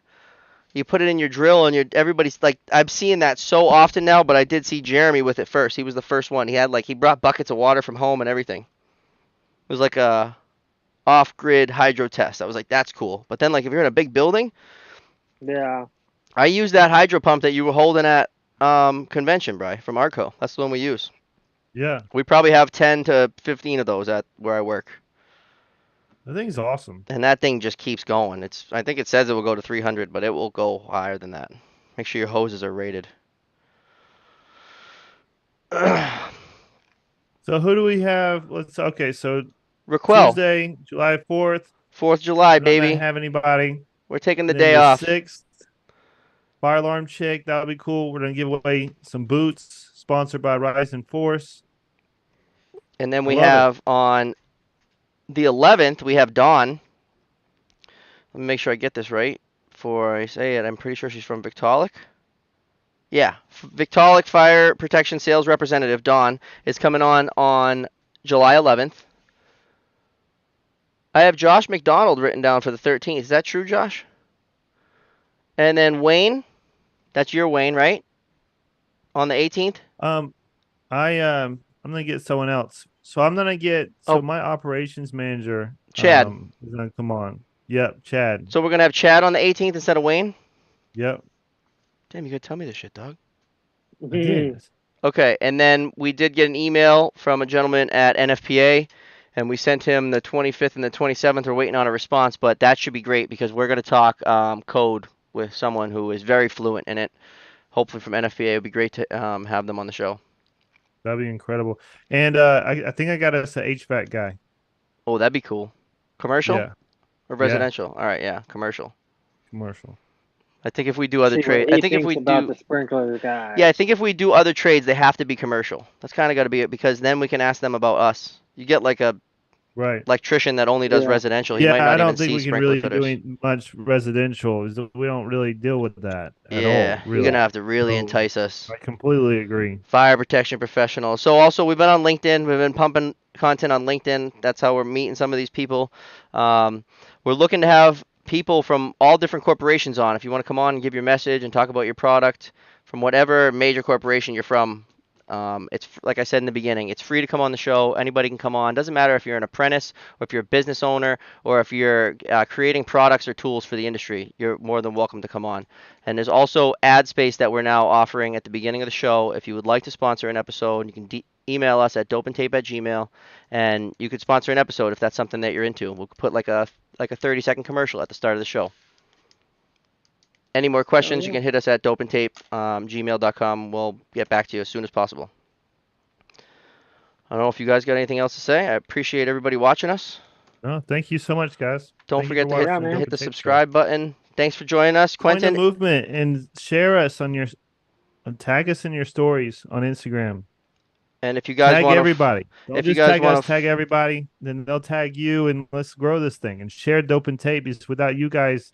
You put it in your drill, and everybody's like, I'm seeing that so often now. But I did see Jeremy with it first. He was the first one. He brought buckets of water from home and everything. It was like a off-grid hydro test. I was like, that's cool. But then, like, if you're in a big building, Yeah. I use that hydro pump that you were holding at convention, Bry, from Arco. That's the one we use. yeah. We probably have 10 to 15 of those at where I work. The thing's awesome. And that thing just keeps going. I think it says it will go to 300, but it will go higher than that. Make sure your hoses are rated. So who do we have? So Raquel, Tuesday, July 4th. 4th of July, We're not gonna baby. have anybody. We're taking the And then day the off. 6th, fire alarm chick. That'll be cool. We're gonna give away some boots, sponsored by Rising Force. And then I we love it. have on the 11th, we have Dawn. Let me make sure I get this right before I say it. I'm pretty sure she's from Victaulic. Yeah, Victaulic Fire Protection Sales Representative Dawn is coming on July 11th. I have Josh McDonald written down for the 13th. Is that true, Josh? And then Wayne, that's your Wayne, right? On the 18th? I'm gonna get someone else. So I'm gonna get my operations manager Chad. is gonna come on. Yep, Chad. So we're going to have Chad on the 18th instead of Wayne? Yep. Damn, you got to tell me this shit, dog. I did. Okay, and then we did get an email from a gentleman at NFPA, and we sent him the 25th and the 27th. We're waiting on a response, but that should be great because we're going to talk code with someone who is very fluent in it. Hopefully from NFPA. It would be great to have them on the show. That'd be incredible. And I think I got us an HVAC guy. Oh, that'd be cool. Commercial? Yeah. Or residential? All right, yeah, commercial. Commercial. I think if we do other See trades, what I he think if thinks we about do, the sprinkler guy. yeah, I think if we do other trades, they have to be commercial. That's kind of got to be it because then we can ask them about us. You get like a Right. electrician that only does Yeah. residential. He Yeah, might not I even don't think see we can sprinkler really fitters. do much residential. We don't really deal with that at Yeah, all. Really. you're gonna have to really So, entice us. I completely agree. Fire protection professional. So also we've been on LinkedIn. We've been pumping content on LinkedIn. That's how we're meeting some of these people. We're looking to have people from all different corporations on. If you want to come on and give your message and talk about your product from whatever major corporation you're from, it's like I said in the beginning, it's free to come on the show. Anybody can come on. Doesn't matter if you're an apprentice or if you're a business owner or if you're creating products or tools for the industry. You're more than welcome to come on. And there's also ad space that we're now offering at the beginning of the show. If you would like to sponsor an episode, you can email us at dopeandtape@gmail, and you could sponsor an episode if that's something that you're into. We'll put like a 30-second commercial at the start of the show. Any more questions, you can hit us at dopeandtape@gmail.com. We'll get back to you as soon as possible. I don't know if you guys got anything else to say. I appreciate everybody watching us. No, thank you so much, guys. Don't forget to hit the Tape subscribe button. Thanks for joining us, Join the Quentin. movement and share us on your, tag us in your stories on Instagram. And if you guys tag want everybody, don't if you just guys tag wanna us, tag everybody. Then they'll tag you, and let's grow this thing and share Dope and Tape. Because without you guys,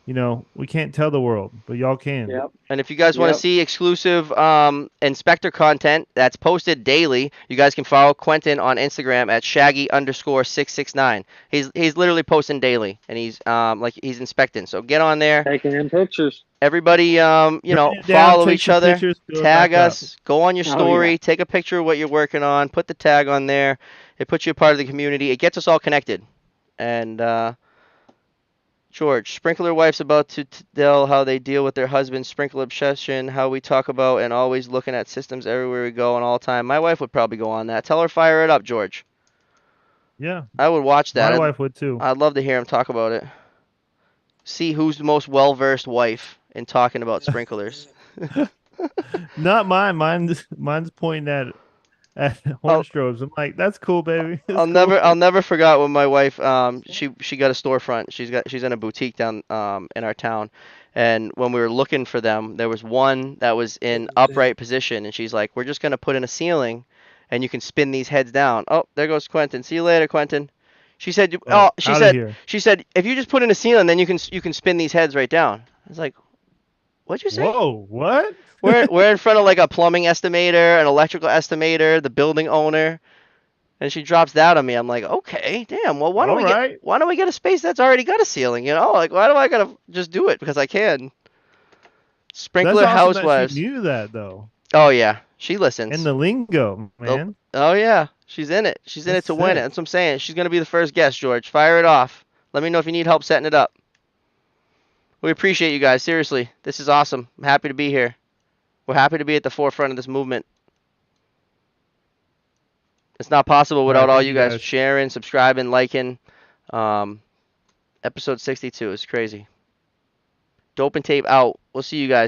you know, we can't tell the world, but y'all can. Yep. And if you guys want to see exclusive inspector content that's posted daily, you guys can follow Quentin on Instagram at Shaggy_669. He's literally posting daily, and he's he's inspecting. So get on there. Taking in pictures. Everybody, follow each other, tag us, go on your story, take a picture of what you're working on, put the tag on there. It puts you a part of the community. It gets us all connected. And George, sprinkler wife's about to tell how they deal with their husband's sprinkler obsession, how we talk about and always looking at systems everywhere we go and all the time. My wife would probably go on that. Tell her fire it up, George. Yeah. I would watch that. My wife would too. I'd love to hear him talk about it. See who's the most well-versed wife in talking about sprinklers. Not mine. Mine's pointing at horn strobes. I'm like, that's cool, baby. That's cool. I'll never forget when my wife she got a storefront. She's in a boutique down in our town, and when we were looking for them, there was one that was in upright position, and she's like, we're just gonna put in a ceiling, and you can spin these heads down. Oh, there goes Quentin. See you later, Quentin. She said, she said, if you just put in a ceiling, then you can spin these heads right down. I was like, what'd you say? Whoa, what? We're in front of like a plumbing estimator, an electrical estimator, the building owner, and she drops that on me. I'm like, okay, damn. Well, why don't we get a space that's already got a ceiling? You know, like why do I gotta just do it because I can? Sprinkler That's awesome housewives. That she knew that though. Oh yeah, she listens. And the lingo, man. Oh yeah, she's in it. She's in it to win it. That's what I'm saying. She's gonna be the first guest, George. Fire it off. Let me know if you need help setting it up. We appreciate you guys. Seriously, this is awesome. I'm happy to be here. We're happy to be at the forefront of this movement. It's not possible without all you guys sharing, subscribing, liking. Episode 62 is crazy. Dope and Tape out. We'll see you guys.